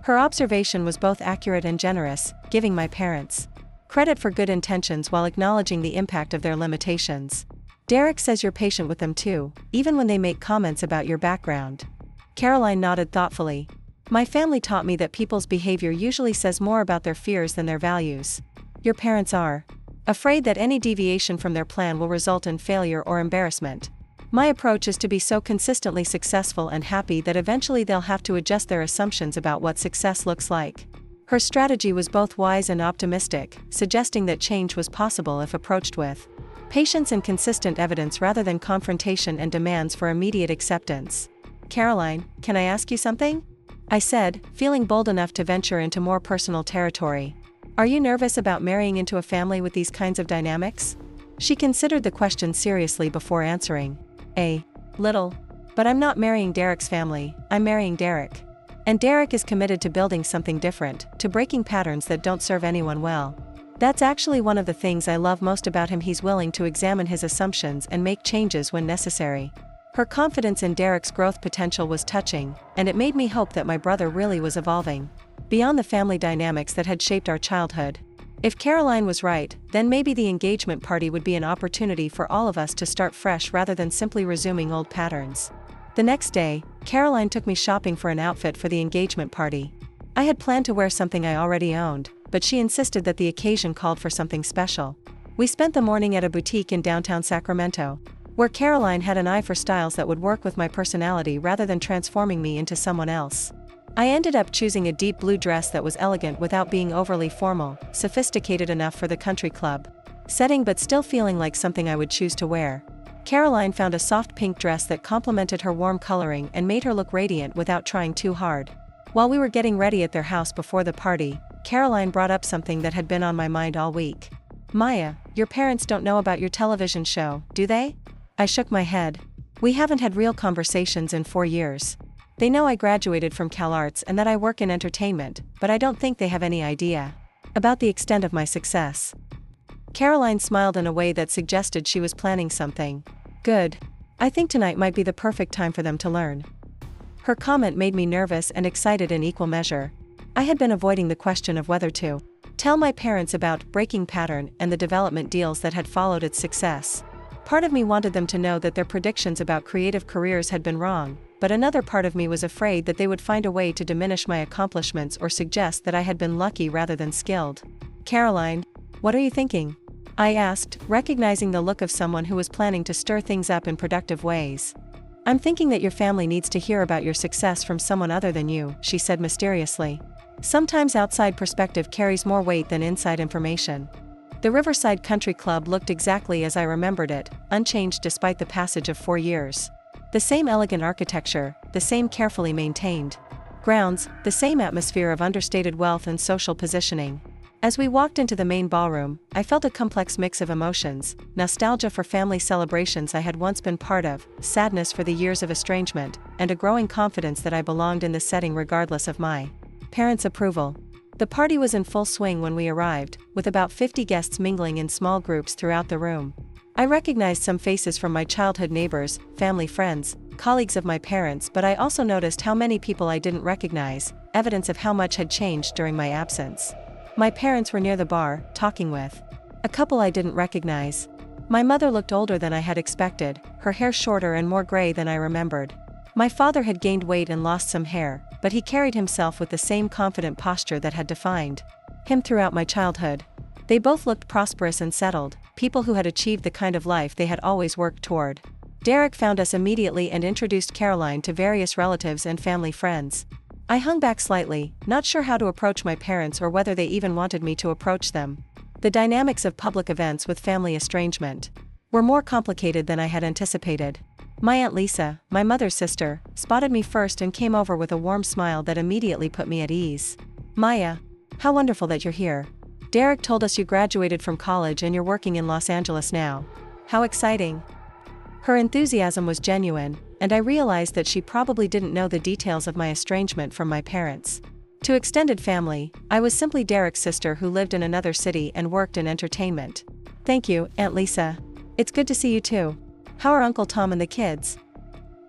Her observation was both accurate and generous, giving my parents credit for good intentions while acknowledging the impact of their limitations. "Derek says you're patient with them too, even when they make comments about your background." Caroline nodded thoughtfully. "My family taught me that people's behavior usually says more about their fears than their values." "Your parents are afraid that any deviation from their plan will result in failure or embarrassment. My approach is to be so consistently successful and happy that eventually they'll have to adjust their assumptions about what success looks like." Her strategy was both wise and optimistic, suggesting that change was possible if approached with patience and consistent evidence rather than confrontation and demands for immediate acceptance. "Caroline, can I ask you something?" I said, feeling bold enough to venture into more personal territory. "Are you nervous about marrying into a family with these kinds of dynamics?" She considered the question seriously before answering. "A little. But I'm not marrying Derek's family, I'm marrying Derek. And Derek is committed to building something different, to breaking patterns that don't serve anyone well. That's actually one of the things I love most about him. He's willing to examine his assumptions and make changes when necessary." Her confidence in Derek's growth potential was touching, and it made me hope that my brother really was evolving beyond the family dynamics that had shaped our childhood. If Caroline was right, then maybe the engagement party would be an opportunity for all of us to start fresh rather than simply resuming old patterns. The next day, Caroline took me shopping for an outfit for the engagement party. I had planned to wear something I already owned, but she insisted that the occasion called for something special. We spent the morning at a boutique in downtown Sacramento, where Caroline had an eye for styles that would work with my personality rather than transforming me into someone else. I ended up choosing a deep blue dress that was elegant without being overly formal, sophisticated enough for the country club setting but still feeling like something I would choose to wear. Caroline found a soft pink dress that complemented her warm coloring and made her look radiant without trying too hard. While we were getting ready at their house before the party, Caroline brought up something that had been on my mind all week. "Maya, your parents don't know about your television show, do they?" I shook my head. "We haven't had real conversations in 4 years. They know I graduated from CalArts and that I work in entertainment, but I don't think they have any idea about the extent of my success." Caroline smiled in a way that suggested she was planning something. "Good. I think tonight might be the perfect time for them to learn." Her comment made me nervous and excited in equal measure. I had been avoiding the question of whether to tell my parents about Breaking Pattern and the development deals that had followed its success. Part of me wanted them to know that their predictions about creative careers had been wrong, but another part of me was afraid that they would find a way to diminish my accomplishments or suggest that I had been lucky rather than skilled. "Caroline, what are you thinking?" I asked, recognizing the look of someone who was planning to stir things up in productive ways. "I'm thinking that your family needs to hear about your success from someone other than you," she said mysteriously. Sometimes outside perspective carries more weight than inside information. The Riverside Country Club looked exactly as I remembered it, unchanged despite the passage of 4 years. The same elegant architecture, the same carefully maintained grounds, the same atmosphere of understated wealth and social positioning. As we walked into the main ballroom, I felt a complex mix of emotions: nostalgia for family celebrations I had once been part of, sadness for the years of estrangement, and a growing confidence that I belonged in the setting regardless of my parents' approval. The party was in full swing when we arrived, with about 50 guests mingling in small groups throughout the room. I recognized some faces from my childhood neighbors, family friends, colleagues of my parents, but I also noticed how many people I didn't recognize, evidence of how much had changed during my absence. My parents were near the bar, talking with a couple I didn't recognize. My mother looked older than I had expected, her hair shorter and more gray than I remembered. My father had gained weight and lost some hair, but he carried himself with the same confident posture that had defined him throughout my childhood. They both looked prosperous and settled, people who had achieved the kind of life they had always worked toward. Derek found us immediately and introduced Caroline to various relatives and family friends. I hung back slightly, not sure how to approach my parents or whether they even wanted me to approach them. The dynamics of public events with family estrangement were more complicated than I had anticipated. My Aunt Lisa, my mother's sister, spotted me first and came over with a warm smile that immediately put me at ease. "Maya, how wonderful that you're here. Derek told us you graduated from college and you're working in Los Angeles now. How exciting." Her enthusiasm was genuine, and I realized that she probably didn't know the details of my estrangement from my parents. To extended family, I was simply Derek's sister who lived in another city and worked in entertainment. "Thank you, Aunt Lisa. It's good to see you too. How are Uncle Tom and the kids?"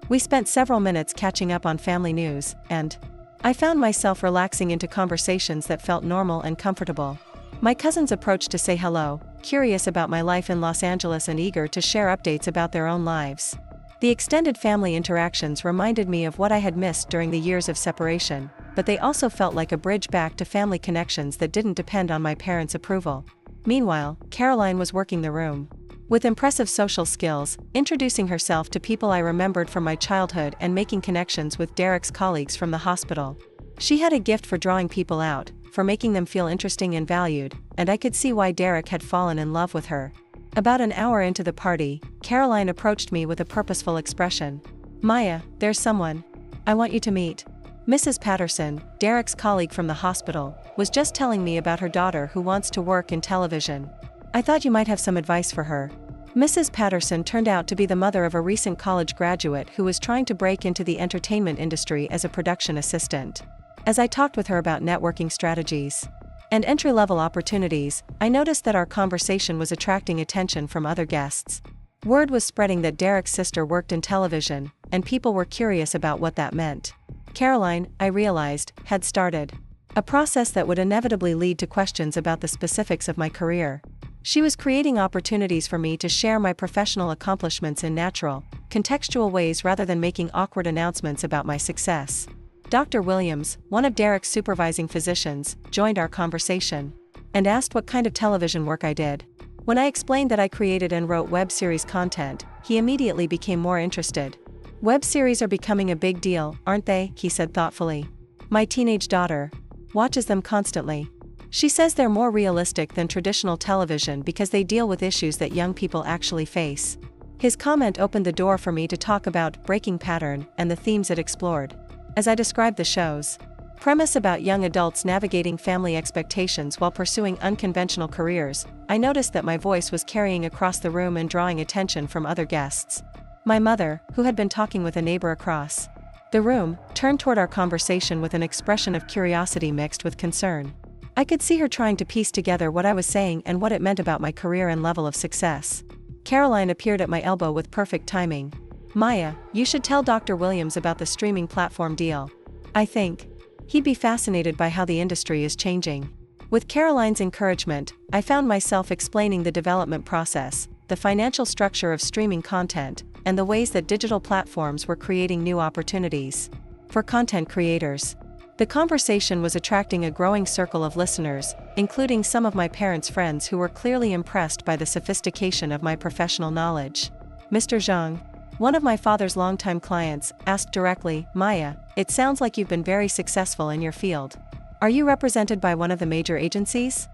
We spent several minutes catching up on family news, and I found myself relaxing into conversations that felt normal and comfortable. My cousins approached to say hello, curious about my life in Los Angeles and eager to share updates about their own lives. The extended family interactions reminded me of what I had missed during the years of separation, but they also felt like a bridge back to family connections that didn't depend on my parents' approval. Meanwhile, Caroline was working the room with impressive social skills, introducing herself to people I remembered from my childhood and making connections with Derek's colleagues from the hospital. She had a gift for drawing people out, for making them feel interesting and valued, and I could see why Derek had fallen in love with her. About an hour into the party, Caroline approached me with a purposeful expression. "Maya, there's someone I want you to meet. Mrs. Patterson, Derek's colleague from the hospital, was just telling me about her daughter who wants to work in television. I thought you might have some advice for her." Mrs. Patterson turned out to be the mother of a recent college graduate who was trying to break into the entertainment industry as a production assistant. As I talked with her about networking strategies and entry-level opportunities, I noticed that our conversation was attracting attention from other guests. Word was spreading that Derek's sister worked in television, and people were curious about what that meant. Caroline, I realized, had started a process that would inevitably lead to questions about the specifics of my career. She was creating opportunities for me to share my professional accomplishments in natural, contextual ways rather than making awkward announcements about my success. Dr. Williams, one of Derek's supervising physicians, joined our conversation and asked what kind of television work I did. When I explained that I created and wrote web series content, he immediately became more interested. "Web series are becoming a big deal, aren't they?" he said thoughtfully. "My teenage daughter watches them constantly. She says they're more realistic than traditional television because they deal with issues that young people actually face." His comment opened the door for me to talk about breaking pattern and the themes it explored. As I described the show's premise about young adults navigating family expectations while pursuing unconventional careers, I noticed that my voice was carrying across the room and drawing attention from other guests. My mother, who had been talking with a neighbor across the room, turned toward our conversation with an expression of curiosity mixed with concern. I could see her trying to piece together what I was saying and what it meant about my career and level of success. Caroline appeared at my elbow with perfect timing. "Maya, you should tell Dr. Williams about the streaming platform deal. I think he'd be fascinated by how the industry is changing." With Caroline's encouragement, I found myself explaining the development process, the financial structure of streaming content, and the ways that digital platforms were creating new opportunities for content creators. The conversation was attracting a growing circle of listeners, including some of my parents' friends who were clearly impressed by the sophistication of my professional knowledge. Mr. Zhang, one of my father's longtime clients, asked directly, "Maya, it sounds like you've been very successful in your field. Are you represented by one of the major agencies?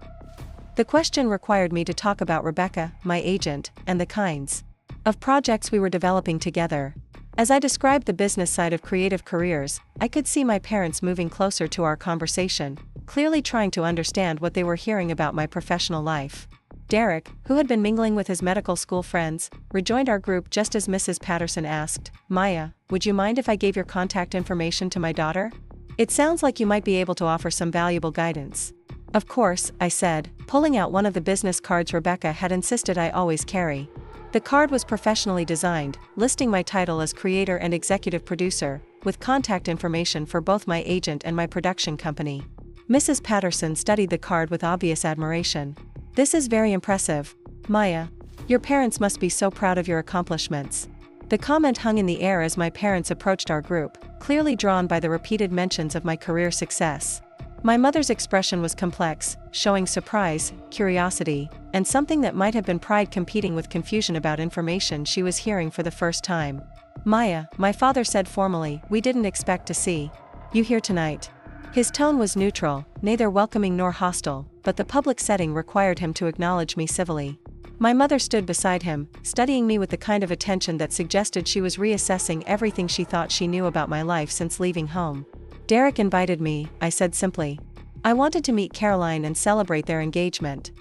The question required me to talk about Rebecca, my agent, and the kinds of projects we were developing together. As I described the business side of creative careers, I could see my parents moving closer to our conversation, clearly trying to understand what they were hearing about my professional life. Derek, who had been mingling with his medical school friends, rejoined our group just as Mrs. Patterson asked, "Maya, would you mind if I gave your contact information to my daughter? It sounds like you might be able to offer some valuable guidance." "Of course," I said, pulling out one of the business cards Rebecca had insisted I always carry. The card was professionally designed, listing my title as creator and executive producer, with contact information for both my agent and my production company. Mrs. Patterson studied the card with obvious admiration. "This is very impressive, Maya. Your parents must be so proud of your accomplishments." The comment hung in the air as my parents approached our group, clearly drawn by the repeated mentions of my career success. My mother's expression was complex, showing surprise, curiosity, and something that might have been pride competing with confusion about information she was hearing for the first time. "Maya," my father said formally, "we didn't expect to see you here tonight." His tone was neutral, neither welcoming nor hostile, but the public setting required him to acknowledge me civilly. My mother stood beside him, studying me with the kind of attention that suggested she was reassessing everything she thought she knew about my life since leaving home. "Derek invited me," I said simply. "I wanted to meet Caroline and celebrate their engagement."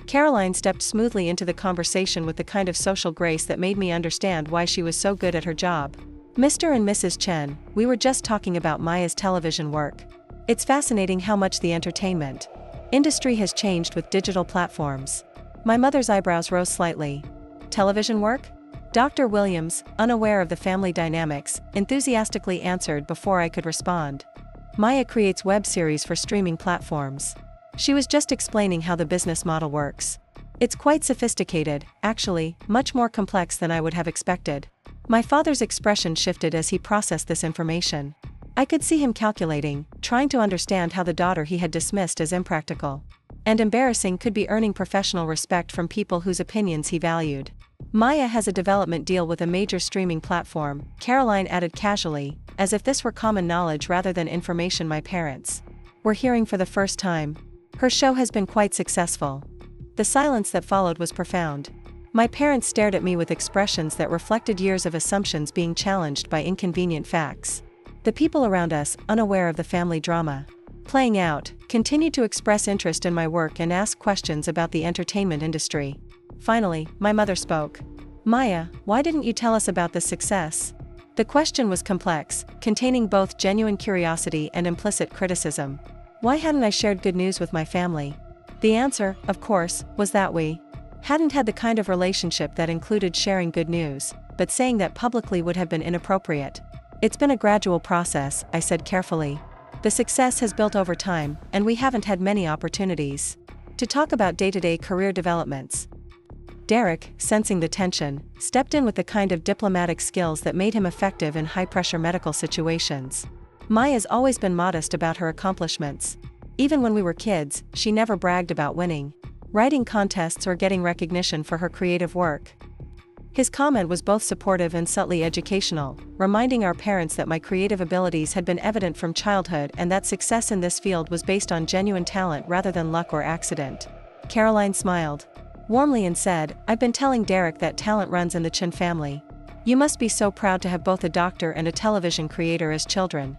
Caroline stepped smoothly into the conversation with the kind of social grace that made me understand why she was so good at her job. "Mr. and Mrs. Chen, we were just talking about Maya's television work. It's fascinating how much the entertainment industry has changed with digital platforms." My mother's eyebrows rose slightly. "Television work?" Dr. Williams, unaware of the family dynamics, enthusiastically answered before I could respond. "Maya creates web series for streaming platforms." She was just explaining how the business model works. "It's quite sophisticated, actually, much more complex than I would have expected." My father's expression shifted as he processed this information. I could see him calculating, trying to understand how the daughter he had dismissed as impractical and embarrassing could be earning professional respect from people whose opinions he valued. "Maya has a development deal with a major streaming platform," Caroline added casually, as if this were common knowledge rather than information my parents were hearing for the first time. "Her show has been quite successful." The silence that followed was profound. My parents stared at me with expressions that reflected years of assumptions being challenged by inconvenient facts. The people around us, unaware of the family drama playing out, continued to express interest in my work and ask questions about the entertainment industry. Finally, my mother spoke. "Maya, why didn't you tell us about this success?" The question was complex, containing both genuine curiosity and implicit criticism. Why hadn't I shared good news with my family? The answer, of course, was that we hadn't had the kind of relationship that included sharing good news, but saying that publicly would have been inappropriate. "It's been a gradual process," I said carefully. "The success has built over time, and we haven't had many opportunities to talk about day-to-day career developments." Derek, sensing the tension, stepped in with the kind of diplomatic skills that made him effective in high-pressure medical situations. "Maya's always been modest about her accomplishments. Even when we were kids, she never bragged about winning writing contests or getting recognition for her creative work." His comment was both supportive and subtly educational, reminding our parents that my creative abilities had been evident from childhood and that success in this field was based on genuine talent rather than luck or accident. Caroline smiled warmly and said, "I've been telling Derek that talent runs in the Chen family. You must be so proud to have both a doctor and a television creator as children."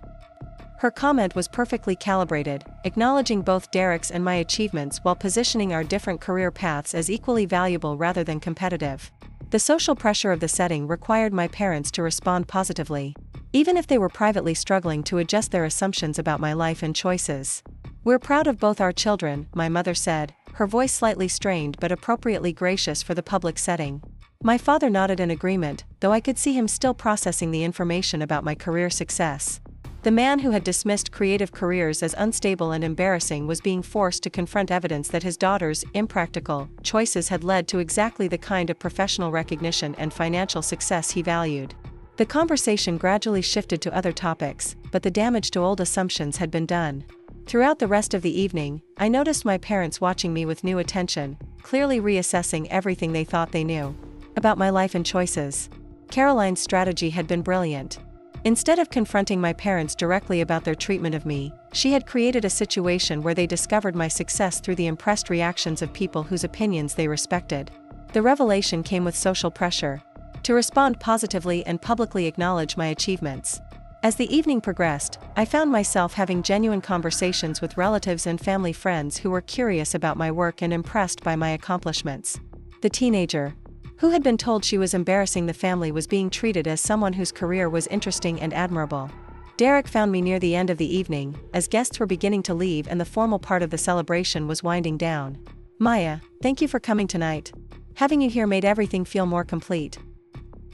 Her comment was perfectly calibrated, acknowledging both Derek's and my achievements while positioning our different career paths as equally valuable rather than competitive. The social pressure of the setting required my parents to respond positively, even if they were privately struggling to adjust their assumptions about my life and choices. "We're proud of both our children," my mother said, her voice slightly strained but appropriately gracious for the public setting. My father nodded in agreement, though I could see him still processing the information about my career success. The man who had dismissed creative careers as unstable and embarrassing was being forced to confront evidence that his daughter's impractical choices had led to exactly the kind of professional recognition and financial success he valued. The conversation gradually shifted to other topics, but the damage to old assumptions had been done. Throughout the rest of the evening, I noticed my parents watching me with new attention, clearly reassessing everything they thought they knew about my life and choices. Caroline's strategy had been brilliant. Instead of confronting my parents directly about their treatment of me, she had created a situation where they discovered my success through the impressed reactions of people whose opinions they respected. The revelation came with social pressure to respond positively and publicly acknowledge my achievements. As the evening progressed, I found myself having genuine conversations with relatives and family friends who were curious about my work and impressed by my accomplishments. The teenager who had been told she was embarrassing the family was being treated as someone whose career was interesting and admirable. Derek found me near the end of the evening, as guests were beginning to leave and the formal part of the celebration was winding down. "Maya, thank you for coming tonight. Having you here made everything feel more complete."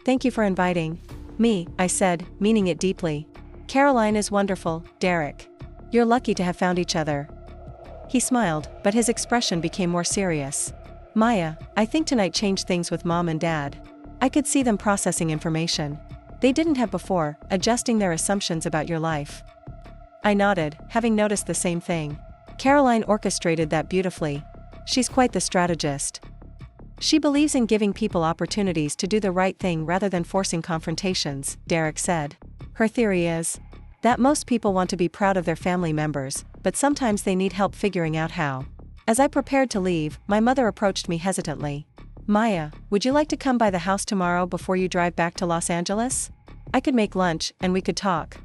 "Thank you for inviting me," I said, meaning it deeply. "Caroline is wonderful, Derek. You're lucky to have found each other." He smiled, but his expression became more serious. "Maya, I think tonight changed things with Mom and Dad. I could see them processing information they didn't have before, adjusting their assumptions about your life." I nodded, having noticed the same thing. Caroline orchestrated that beautifully. She's quite the strategist. She believes in giving people opportunities to do the right thing rather than forcing confrontations, Derek said. Her theory is that most people want to be proud of their family members, but sometimes they need help figuring out how. As I prepared to leave, my mother approached me hesitantly. "Maya, would you like to come by the house tomorrow before you drive back to Los Angeles? I could make lunch, and we could talk."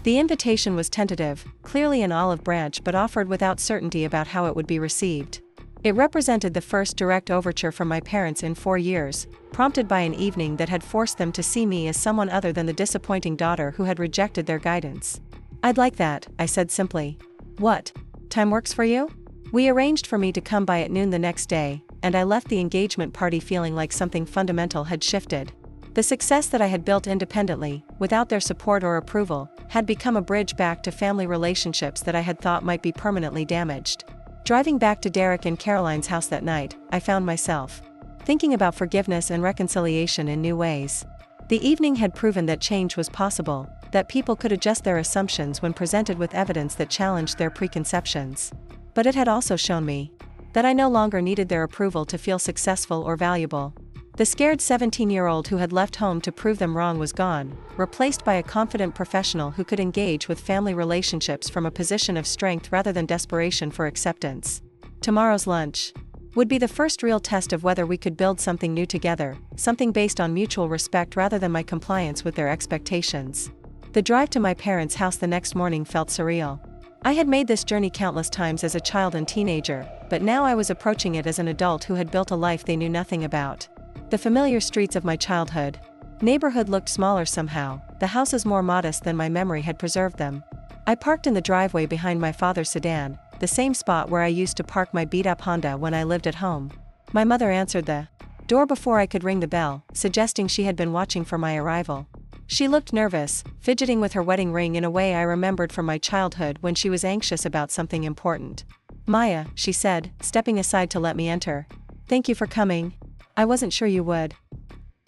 The invitation was tentative, clearly an olive branch but offered without certainty about how it would be received. It represented the first direct overture from my parents in 4 years, prompted by an evening that had forced them to see me as someone other than the disappointing daughter who had rejected their guidance. "I'd like that," I said simply. "What time works for you?" We arranged for me to come by at noon the next day, and I left the engagement party feeling like something fundamental had shifted. The success that I had built independently, without their support or approval, had become a bridge back to family relationships that I had thought might be permanently damaged. Driving back to Derek and Caroline's house that night, I found myself thinking about forgiveness and reconciliation in new ways. The evening had proven that change was possible, that people could adjust their assumptions when presented with evidence that challenged their preconceptions. But it had also shown me that I no longer needed their approval to feel successful or valuable. The scared 17-year-old who had left home to prove them wrong was gone, replaced by a confident professional who could engage with family relationships from a position of strength rather than desperation for acceptance. Tomorrow's lunch would be the first real test of whether we could build something new together, something based on mutual respect rather than my compliance with their expectations. The drive to my parents' house the next morning felt surreal. I had made this journey countless times as a child and teenager, but now I was approaching it as an adult who had built a life they knew nothing about. The familiar streets of my childhood neighborhood looked smaller somehow, the houses more modest than my memory had preserved them. I parked in the driveway behind my father's sedan, the same spot where I used to park my beat-up Honda when I lived at home. My mother answered the door before I could ring the bell, suggesting she had been watching for my arrival. She looked nervous, fidgeting with her wedding ring in a way I remembered from my childhood when she was anxious about something important. "Maya," she said, stepping aside to let me enter. "Thank you for coming. I wasn't sure you would."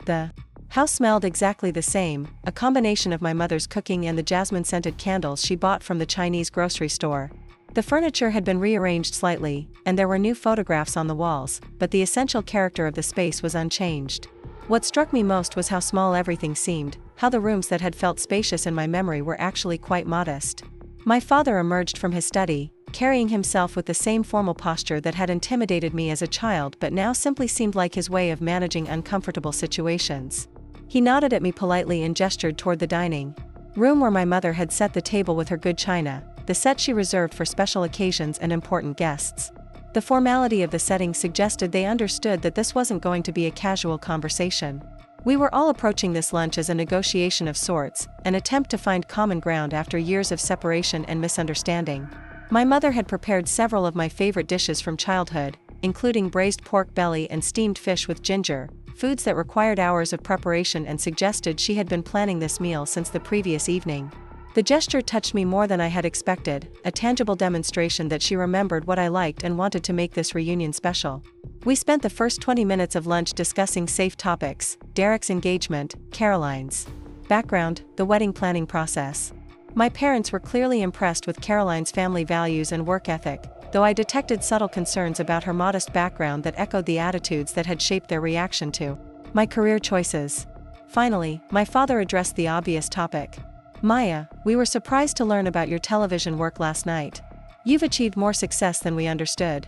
The house smelled exactly the same, a combination of my mother's cooking and the jasmine-scented candles she bought from the Chinese grocery store. The furniture had been rearranged slightly, and there were new photographs on the walls, but the essential character of the space was unchanged. What struck me most was how small everything seemed, how the rooms that had felt spacious in my memory were actually quite modest. My father emerged from his study, carrying himself with the same formal posture that had intimidated me as a child but now simply seemed like his way of managing uncomfortable situations. He nodded at me politely and gestured toward the dining room where my mother had set the table with her good china, the set she reserved for special occasions and important guests. The formality of the setting suggested they understood that this wasn't going to be a casual conversation. We were all approaching this lunch as a negotiation of sorts, an attempt to find common ground after years of separation and misunderstanding. My mother had prepared several of my favorite dishes from childhood, including braised pork belly and steamed fish with ginger, foods that required hours of preparation, and suggested she had been planning this meal since the previous evening. The gesture touched me more than I had expected, a tangible demonstration that she remembered what I liked and wanted to make this reunion special. We spent the first 20 minutes of lunch discussing safe topics: Derek's engagement, Caroline's background, the wedding planning process. My parents were clearly impressed with Caroline's family values and work ethic, though I detected subtle concerns about her modest background that echoed the attitudes that had shaped their reaction to my career choices. Finally, my father addressed the obvious topic. Maya, we were surprised to learn about your television work last night. You've achieved more success than we understood.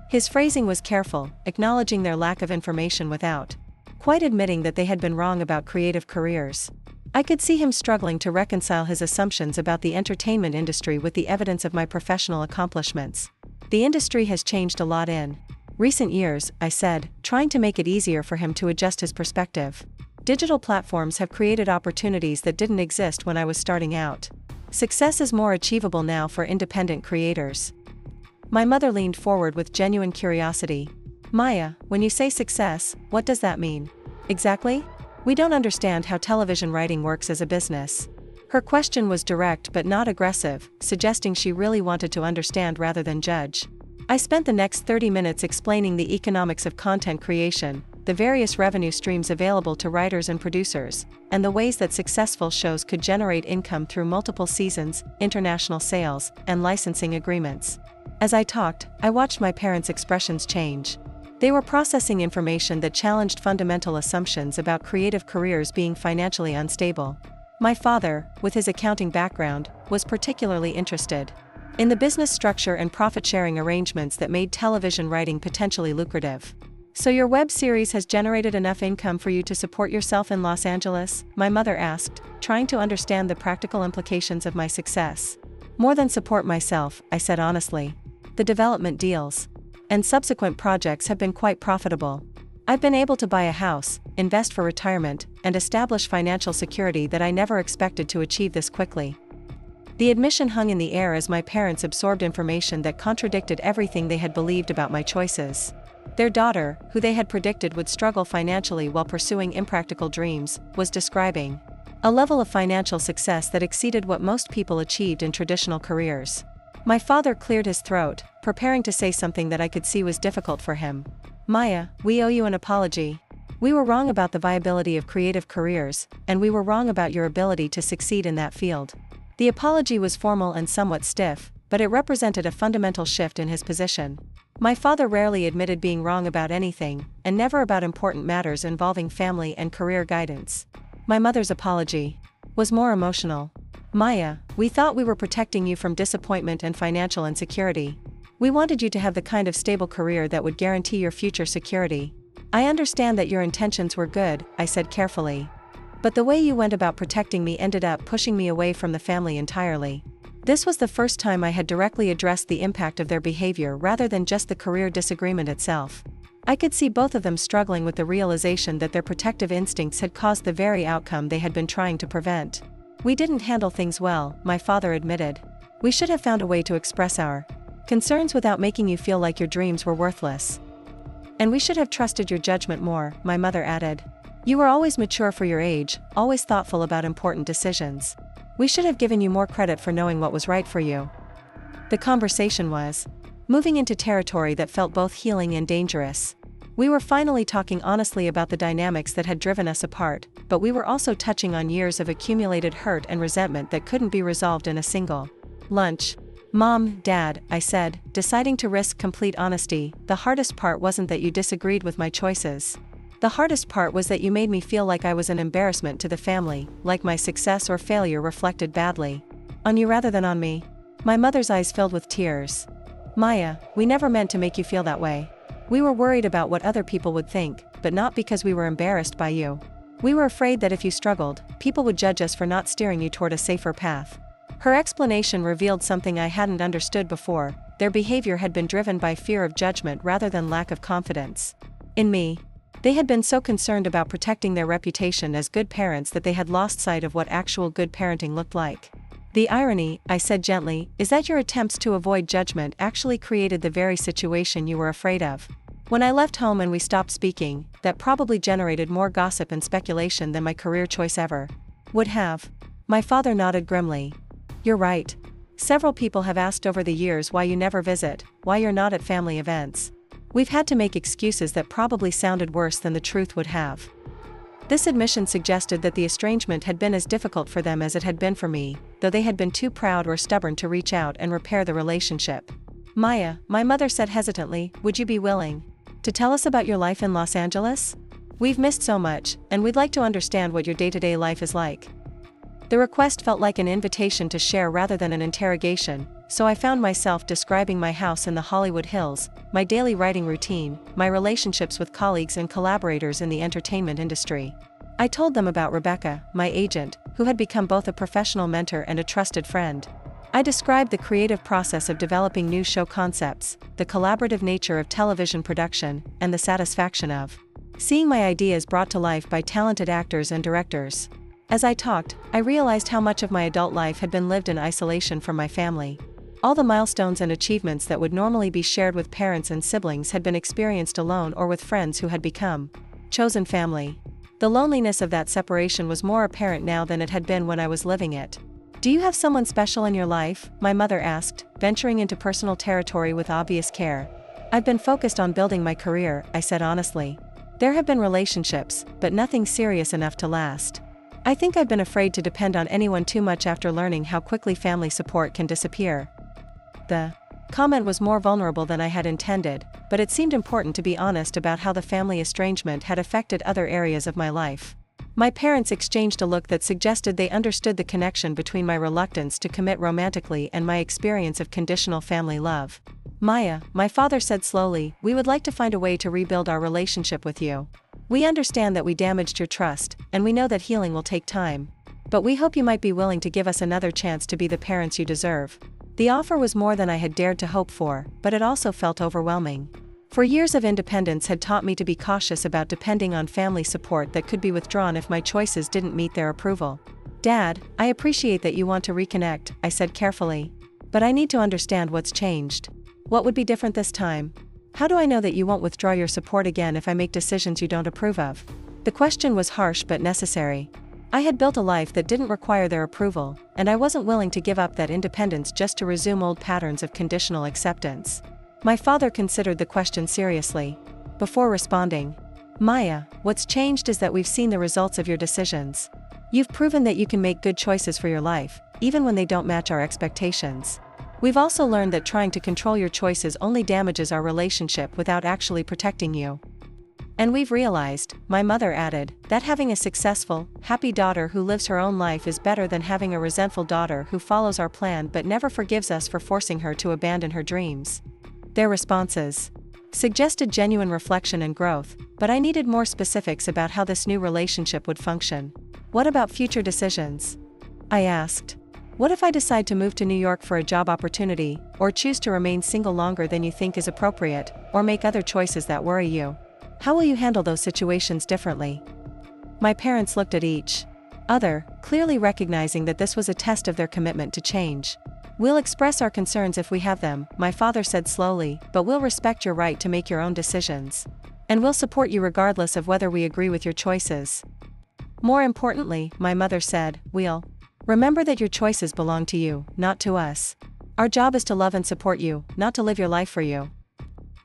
His phrasing was careful, acknowledging their lack of information without quite admitting that they had been wrong about creative careers. I could see him struggling to reconcile his assumptions about the entertainment industry with the evidence of my professional accomplishments. The industry has changed a lot in recent years, I said, trying to make it easier for him to adjust his perspective. Digital platforms have created opportunities that didn't exist when I was starting out. Success is more achievable now for independent creators. My mother leaned forward with genuine curiosity. Maya, when you say success, what does that mean? Exactly? We don't understand how television writing works as a business. Her question was direct but not aggressive, suggesting she really wanted to understand rather than judge. I spent the next 30 minutes explaining the economics of content creation, the various revenue streams available to writers and producers, and the ways that successful shows could generate income through multiple seasons, international sales, and licensing agreements. As I talked, I watched my parents' expressions change. They were processing information that challenged fundamental assumptions about creative careers being financially unstable. My father, with his accounting background, was particularly interested in the business structure and profit-sharing arrangements that made television writing potentially lucrative. So your web series has generated enough income for you to support yourself in Los Angeles? My mother asked, trying to understand the practical implications of my success. More than support myself, I said honestly. The development deals and subsequent projects have been quite profitable. I've been able to buy a house, invest for retirement, and establish financial security that I never expected to achieve this quickly. The admission hung in the air as my parents absorbed information that contradicted everything they had believed about my choices. Their daughter, who they had predicted would struggle financially while pursuing impractical dreams, was describing a level of financial success that exceeded what most people achieved in traditional careers. My father cleared his throat, preparing to say something that I could see was difficult for him. Maya, we owe you an apology. We were wrong about the viability of creative careers, and we were wrong about your ability to succeed in that field. The apology was formal and somewhat stiff, but it represented a fundamental shift in his position. My father rarely admitted being wrong about anything, and never about important matters involving family and career guidance. My mother's apology was more emotional. Maya, we thought we were protecting you from disappointment and financial insecurity. We wanted you to have the kind of stable career that would guarantee your future security. I understand that your intentions were good, I said carefully. But the way you went about protecting me ended up pushing me away from the family entirely. This was the first time I had directly addressed the impact of their behavior rather than just the career disagreement itself. I could see both of them struggling with the realization that their protective instincts had caused the very outcome they had been trying to prevent. We didn't handle things well, my father admitted. We should have found a way to express our concerns without making you feel like your dreams were worthless. And we should have trusted your judgment more, my mother added. You were always mature for your age, always thoughtful about important decisions. We should have given you more credit for knowing what was right for you. The conversation was moving into territory that felt both healing and dangerous. We were finally talking honestly about the dynamics that had driven us apart, but we were also touching on years of accumulated hurt and resentment that couldn't be resolved in a single lunch. Mom, Dad, I said, deciding to risk complete honesty, the hardest part wasn't that you disagreed with my choices. The hardest part was that you made me feel like I was an embarrassment to the family, like my success or failure reflected badly on you rather than on me. My mother's eyes filled with tears. Maya, we never meant to make you feel that way. We were worried about what other people would think, but not because we were embarrassed by you. We were afraid that if you struggled, people would judge us for not steering you toward a safer path. Her explanation revealed something I hadn't understood before. Their behavior had been driven by fear of judgment rather than lack of confidence in me. They had been so concerned about protecting their reputation as good parents that they had lost sight of what actual good parenting looked like. The irony, I said gently, is that your attempts to avoid judgment actually created the very situation you were afraid of. When I left home and we stopped speaking, that probably generated more gossip and speculation than my career choice ever would have. My father nodded grimly. You're right. Several people have asked over the years why you never visit, why you're not at family events. We've had to make excuses that probably sounded worse than the truth would have. This admission suggested that the estrangement had been as difficult for them as it had been for me, though they had been too proud or stubborn to reach out and repair the relationship. Maya, my mother said hesitantly, would you be willing to tell us about your life in Los Angeles? We've missed so much, and we'd like to understand what your day-to-day life is like." The request felt like an invitation to share rather than an interrogation, so I found myself describing my house in the Hollywood Hills, my daily writing routine, my relationships with colleagues and collaborators in the entertainment industry. I told them about Rebecca, my agent, who had become both a professional mentor and a trusted friend. I described the creative process of developing new show concepts, the collaborative nature of television production, and the satisfaction of seeing my ideas brought to life by talented actors and directors. As I talked, I realized how much of my adult life had been lived in isolation from my family. All the milestones and achievements that would normally be shared with parents and siblings had been experienced alone or with friends who had become chosen family. The loneliness of that separation was more apparent now than it had been when I was living it. "Do you have someone special in your life?" my mother asked, venturing into personal territory with obvious care. "I've been focused on building my career," I said honestly. "There have been relationships, but nothing serious enough to last. I think I've been afraid to depend on anyone too much after learning how quickly family support can disappear." The comment was more vulnerable than I had intended, but it seemed important to be honest about how the family estrangement had affected other areas of my life. My parents exchanged a look that suggested they understood the connection between my reluctance to commit romantically and my experience of conditional family love. "Maya," my father said slowly, "we would like to find a way to rebuild our relationship with you. We understand that we damaged your trust, and we know that healing will take time. But we hope you might be willing to give us another chance to be the parents you deserve." The offer was more than I had dared to hope for, but it also felt overwhelming. For years of independence had taught me to be cautious about depending on family support that could be withdrawn if my choices didn't meet their approval. "Dad, I appreciate that you want to reconnect," I said carefully. "But I need to understand what's changed. What would be different this time? How do I know that you won't withdraw your support again if I make decisions you don't approve of?" The question was harsh but necessary. I had built a life that didn't require their approval, and I wasn't willing to give up that independence just to resume old patterns of conditional acceptance. My father considered the question seriously. Before responding, "Maya, what's changed is that we've seen the results of your decisions. You've proven that you can make good choices for your life, even when they don't match our expectations. We've also learned that trying to control your choices only damages our relationship without actually protecting you. And we've realized," my mother added, "that having a successful, happy daughter who lives her own life is better than having a resentful daughter who follows our plan but never forgives us for forcing her to abandon her dreams." Their responses suggested genuine reflection and growth, but I needed more specifics about how this new relationship would function. "What about future decisions?" I asked. "What if I decide to move to New York for a job opportunity, or choose to remain single longer than you think is appropriate, or make other choices that worry you? How will you handle those situations differently?" My parents looked at each other, clearly recognizing that this was a test of their commitment to change. "We'll express our concerns if we have them," my father said slowly, "but we'll respect your right to make your own decisions. And we'll support you regardless of whether we agree with your choices. More importantly," my mother said, "we'll remember that your choices belong to you, not to us. Our job is to love and support you, not to live your life for you."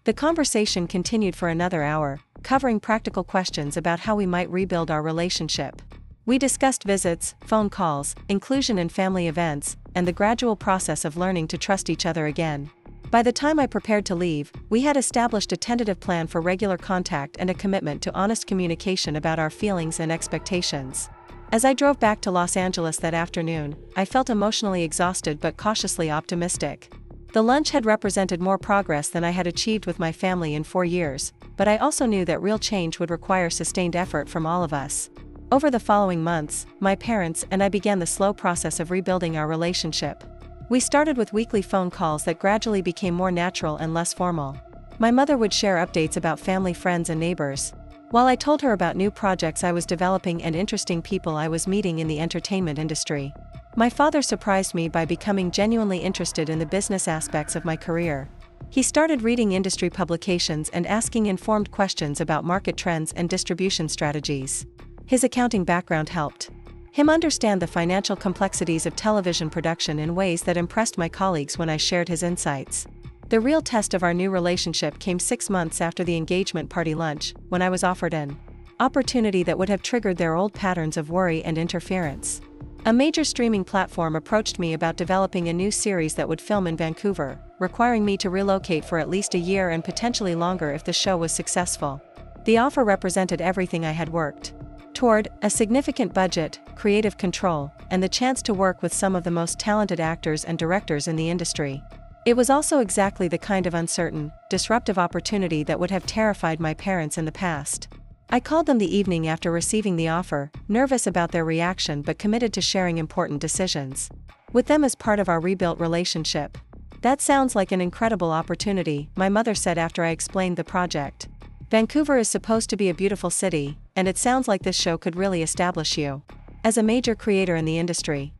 The conversation continued for another hour, covering practical questions about how we might rebuild our relationship. We discussed visits, phone calls, inclusion in family events, and the gradual process of learning to trust each other again. By the time I prepared to leave, we had established a tentative plan for regular contact and a commitment to honest communication about our feelings and expectations. As I drove back to Los Angeles that afternoon, I felt emotionally exhausted but cautiously optimistic. The lunch had represented more progress than I had achieved with my family in 4 years, but I also knew that real change would require sustained effort from all of us. Over the following months, my parents and I began the slow process of rebuilding our relationship. We started with weekly phone calls that gradually became more natural and less formal. My mother would share updates about family, friends, and neighbors, while I told her about new projects I was developing and interesting people I was meeting in the entertainment industry. My father surprised me by becoming genuinely interested in the business aspects of my career. He started reading industry publications and asking informed questions about market trends and distribution strategies. His accounting background helped him understand the financial complexities of television production in ways that impressed my colleagues when I shared his insights. The real test of our new relationship came 6 months after the engagement party lunch, when I was offered an opportunity that would have triggered their old patterns of worry and interference. A major streaming platform approached me about developing a new series that would film in Vancouver, requiring me to relocate for at least a year and potentially longer if the show was successful. The offer represented everything I had worked toward: a significant budget, creative control, and the chance to work with some of the most talented actors and directors in the industry. It was also exactly the kind of uncertain, disruptive opportunity that would have terrified my parents in the past. I called them the evening after receiving the offer, nervous about their reaction but committed to sharing important decisions with them as part of our rebuilt relationship. "That sounds like an incredible opportunity," my mother said after I explained the project. "Vancouver is supposed to be a beautiful city, and it sounds like this show could really establish you as a major creator in the industry."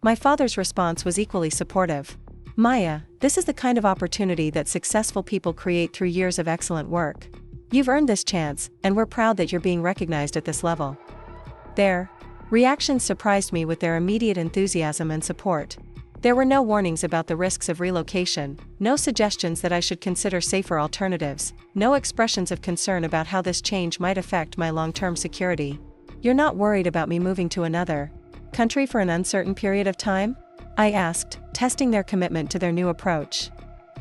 My father's response was equally supportive. "Maya, this is the kind of opportunity that successful people create through years of excellent work. You've earned this chance, and we're proud that you're being recognized at this level." Their reactions surprised me with their immediate enthusiasm and support. There were no warnings about the risks of relocation, no suggestions that I should consider safer alternatives, no expressions of concern about how this change might affect my long-term security. "You're not worried about me moving to another country for an uncertain period of time?" I asked, testing their commitment to their new approach.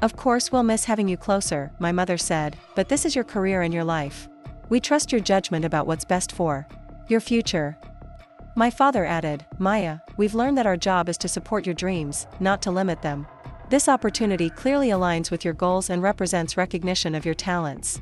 "Of course we'll miss having you closer," my mother said, "but this is your career and your life. We trust your judgment about what's best for your future." My father added, "Maya, we've learned that our job is to support your dreams, not to limit them. This opportunity clearly aligns with your goals and represents recognition of your talents."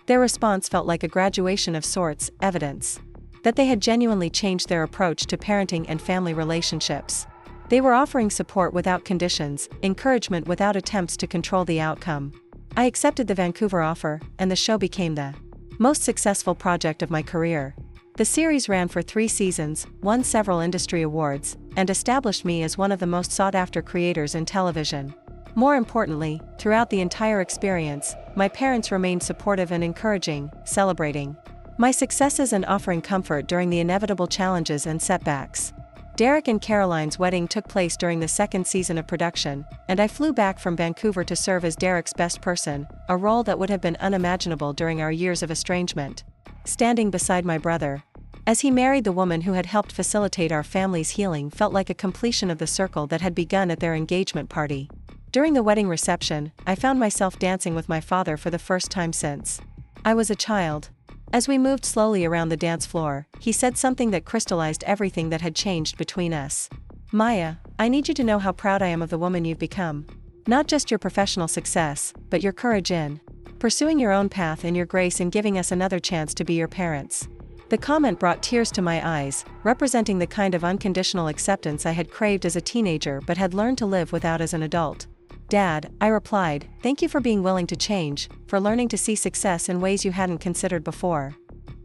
Their response felt like a graduation of sorts, evidence that they had genuinely changed their approach to parenting and family relationships. They were offering support without conditions, encouragement without attempts to control the outcome. I accepted the Vancouver offer, and the show became the most successful project of my career. The series ran for 3 seasons, won several industry awards, and established me as one of the most sought-after creators in television. More importantly, throughout the entire experience, my parents remained supportive and encouraging, celebrating my successes and offering comfort during the inevitable challenges and setbacks. Derek and Caroline's wedding took place during the 2nd season of production, and I flew back from Vancouver to serve as Derek's best person, a role that would have been unimaginable during our years of estrangement. Standing beside my brother as he married the woman who had helped facilitate our family's healing felt like a completion of the circle that had begun at their engagement party. During the wedding reception, I found myself dancing with my father for the first time since I was a child. As we moved slowly around the dance floor, he said something that crystallized everything that had changed between us. "Maya, I need you to know how proud I am of the woman you've become. Not just your professional success, but your courage in pursuing your own path and your grace in giving us another chance to be your parents." The comment brought tears to my eyes, representing the kind of unconditional acceptance I had craved as a teenager but had learned to live without as an adult. "Dad," I replied, "thank you for being willing to change, for learning to see success in ways you hadn't considered before."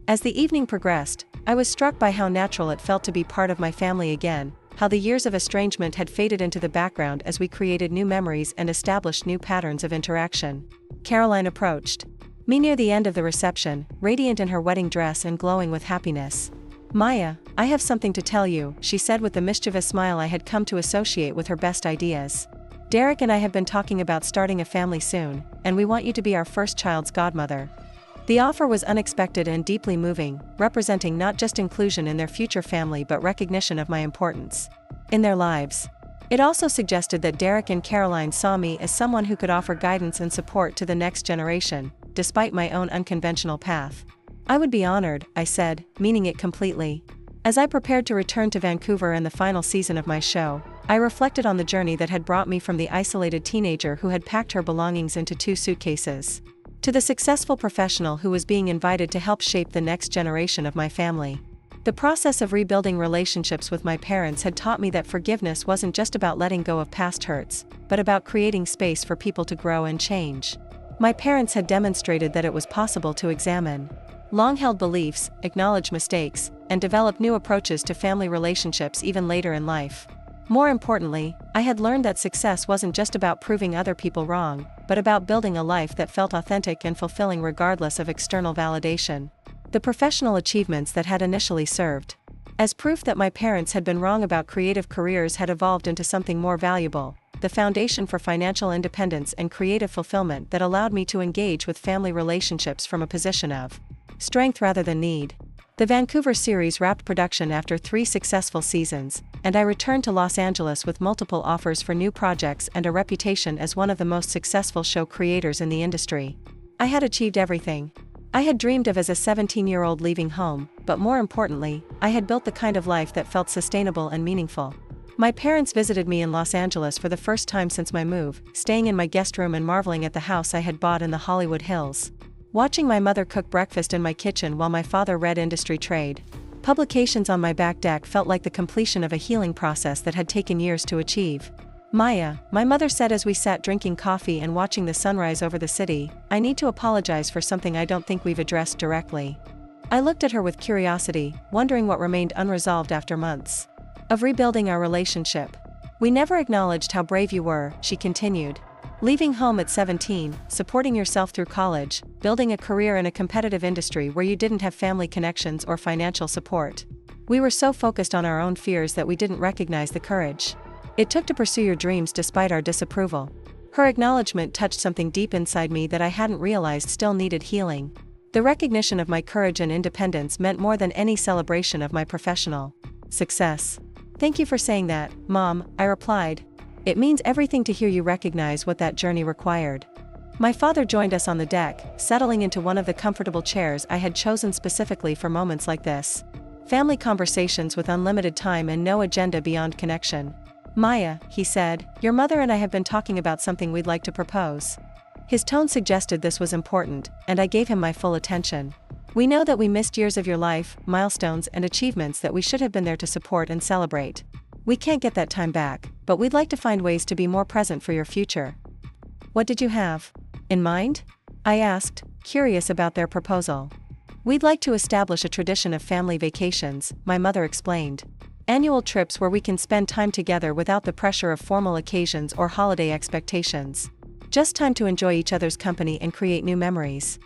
As the evening progressed, I was struck by how natural it felt to be part of my family again, how the years of estrangement had faded into the background as we created new memories and established new patterns of interaction. Caroline approached me near the end of the reception, radiant in her wedding dress and glowing with happiness. "Maya, I have something to tell you," she said with the mischievous smile I had come to associate with her best ideas. "Derek and I have been talking about starting a family soon, and we want you to be our first child's godmother." The offer was unexpected and deeply moving, representing not just inclusion in their future family but recognition of my importance in their lives. It also suggested that Derek and Caroline saw me as someone who could offer guidance and support to the next generation, despite my own unconventional path. "I would be honored," I said, meaning it completely. As I prepared to return to Vancouver and the final season of my show, I reflected on the journey that had brought me from the isolated teenager who had packed her belongings into 2 suitcases to the successful professional who was being invited to help shape the next generation of my family. The process of rebuilding relationships with my parents had taught me that forgiveness wasn't just about letting go of past hurts, but about creating space for people to grow and change. My parents had demonstrated that it was possible to examine long-held beliefs, acknowledge mistakes, and develop new approaches to family relationships even later in life. More importantly, I had learned that success wasn't just about proving other people wrong, but about building a life that felt authentic and fulfilling regardless of external validation. The professional achievements that had initially served as proof that my parents had been wrong about creative careers had evolved into something more valuable: the foundation for financial independence and creative fulfillment that allowed me to engage with family relationships from a position of strength rather than need. The Vancouver series wrapped production after 3 successful seasons, and I returned to Los Angeles with multiple offers for new projects and a reputation as one of the most successful show creators in the industry. I had achieved everything I had dreamed of as a 17-year-old leaving home, but more importantly, I had built the kind of life that felt sustainable and meaningful. My parents visited me in Los Angeles for the first time since my move, staying in my guest room and marveling at the house I had bought in the Hollywood Hills. Watching my mother cook breakfast in my kitchen while my father read industry trade publications on my back deck felt like the completion of a healing process that had taken years to achieve. "Maya," my mother said as we sat drinking coffee and watching the sunrise over the city, "I need to apologize for something I don't think we've addressed directly." I looked at her with curiosity, wondering what remained unresolved after months of rebuilding our relationship. "We never acknowledged how brave you were," she continued. "Leaving home at 17, supporting yourself through college, building a career in a competitive industry where you didn't have family connections or financial support. We were so focused on our own fears that we didn't recognize the courage it took to pursue your dreams despite our disapproval." Her acknowledgement touched something deep inside me that I hadn't realized still needed healing. The recognition of my courage and independence meant more than any celebration of my professional success. "Thank you for saying that, Mom," I replied. "It means everything to hear you recognize what that journey required." My father joined us on the deck, settling into one of the comfortable chairs I had chosen specifically for moments like this. Family conversations with unlimited time and no agenda beyond connection. "Maya," he said, "your mother and I have been talking about something we'd like to propose." His tone suggested this was important, and I gave him my full attention. "We know that we missed years of your life, milestones and achievements that we should have been there to support and celebrate. We can't get that time back, but we'd like to find ways to be more present for your future." "What did you have in mind?" I asked, curious about their proposal. "We'd like to establish a tradition of family vacations," my mother explained. "Annual trips where we can spend time together without the pressure of formal occasions or holiday expectations. Just time to enjoy each other's company and create new memories."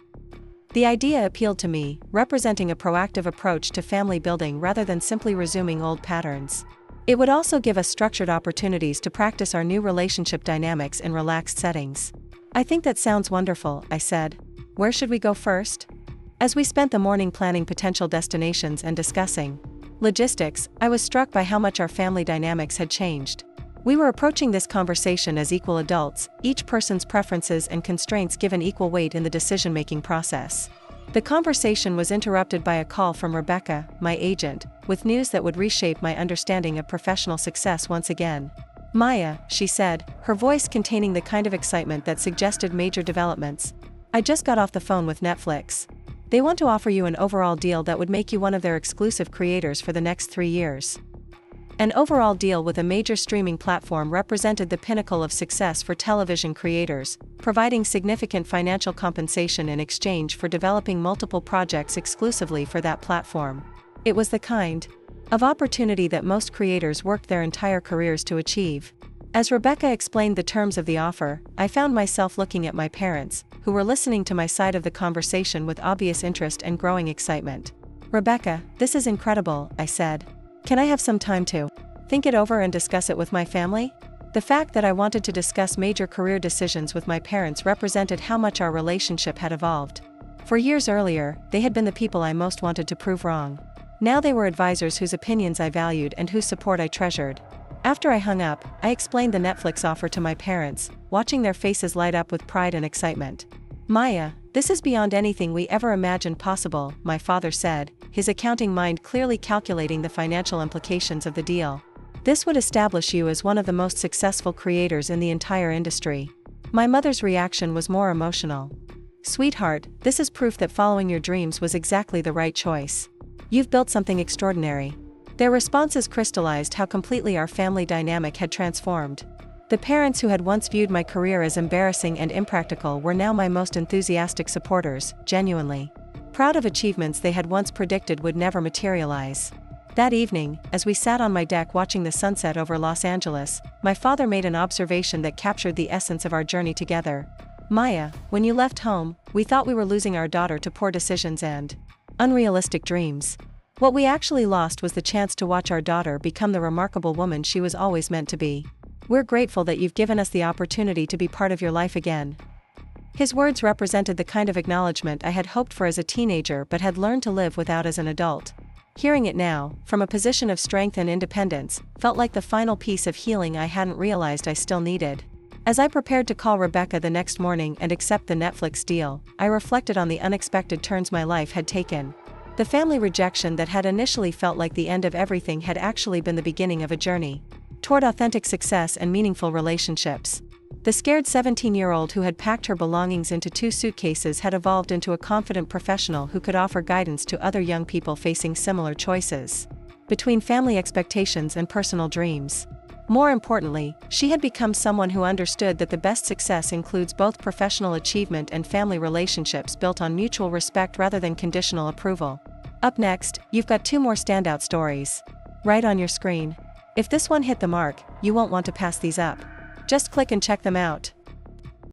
The idea appealed to me, representing a proactive approach to family building rather than simply resuming old patterns. It would also give us structured opportunities to practice our new relationship dynamics in relaxed settings. "I think that sounds wonderful," I said. "Where should we go first?" As we spent the morning planning potential destinations and discussing logistics, I was struck by how much our family dynamics had changed. We were approaching this conversation as equal adults, each person's preferences and constraints given equal weight in the decision-making process. The conversation was interrupted by a call from Rebecca, my agent, with news that would reshape my understanding of professional success once again. "Maya," she said, her voice containing the kind of excitement that suggested major developments, "I just got off the phone with Netflix. They want to offer you an overall deal that would make you one of their exclusive creators for the next 3 years." An overall deal with a major streaming platform represented the pinnacle of success for television creators, providing significant financial compensation in exchange for developing multiple projects exclusively for that platform. It was the kind of opportunity that most creators worked their entire careers to achieve. As Rebecca explained the terms of the offer, I found myself looking at my parents, who were listening to my side of the conversation with obvious interest and growing excitement. "Rebecca, this is incredible," I said. "Can I have some time to think it over and discuss it with my family?" The fact that I wanted to discuss major career decisions with my parents represented how much our relationship had evolved. For years earlier, they had been the people I most wanted to prove wrong. Now they were advisors whose opinions I valued and whose support I treasured. After I hung up, I explained the Netflix offer to my parents, watching their faces light up with pride and excitement. "Maya, this is beyond anything we ever imagined possible," my father said, his accounting mind clearly calculating the financial implications of the deal. "This would establish you as one of the most successful creators in the entire industry." My mother's reaction was more emotional. "Sweetheart, this is proof that following your dreams was exactly the right choice. You've built something extraordinary." Their responses crystallized how completely our family dynamic had transformed. The parents who had once viewed my career as embarrassing and impractical were now my most enthusiastic supporters, genuinely proud of achievements they had once predicted would never materialize. That evening, as we sat on my deck watching the sunset over Los Angeles, my father made an observation that captured the essence of our journey together. "Maya, when you left home, we thought we were losing our daughter to poor decisions and unrealistic dreams. What we actually lost was the chance to watch our daughter become the remarkable woman she was always meant to be. We're grateful that you've given us the opportunity to be part of your life again." His words represented the kind of acknowledgement I had hoped for as a teenager but had learned to live without as an adult. Hearing it now, from a position of strength and independence, felt like the final piece of healing I hadn't realized I still needed. As I prepared to call Rebecca the next morning and accept the Netflix deal, I reflected on the unexpected turns my life had taken. The family rejection that had initially felt like the end of everything had actually been the beginning of a journey toward authentic success and meaningful relationships. The scared 17-year-old who had packed her belongings into 2 suitcases had evolved into a confident professional who could offer guidance to other young people facing similar choices between family expectations and personal dreams. More importantly, she had become someone who understood that the best success includes both professional achievement and family relationships built on mutual respect rather than conditional approval. Up next, you've got 2 more standout stories right on your screen. If this one hit the mark, you won't want to pass these up. Just click and check them out.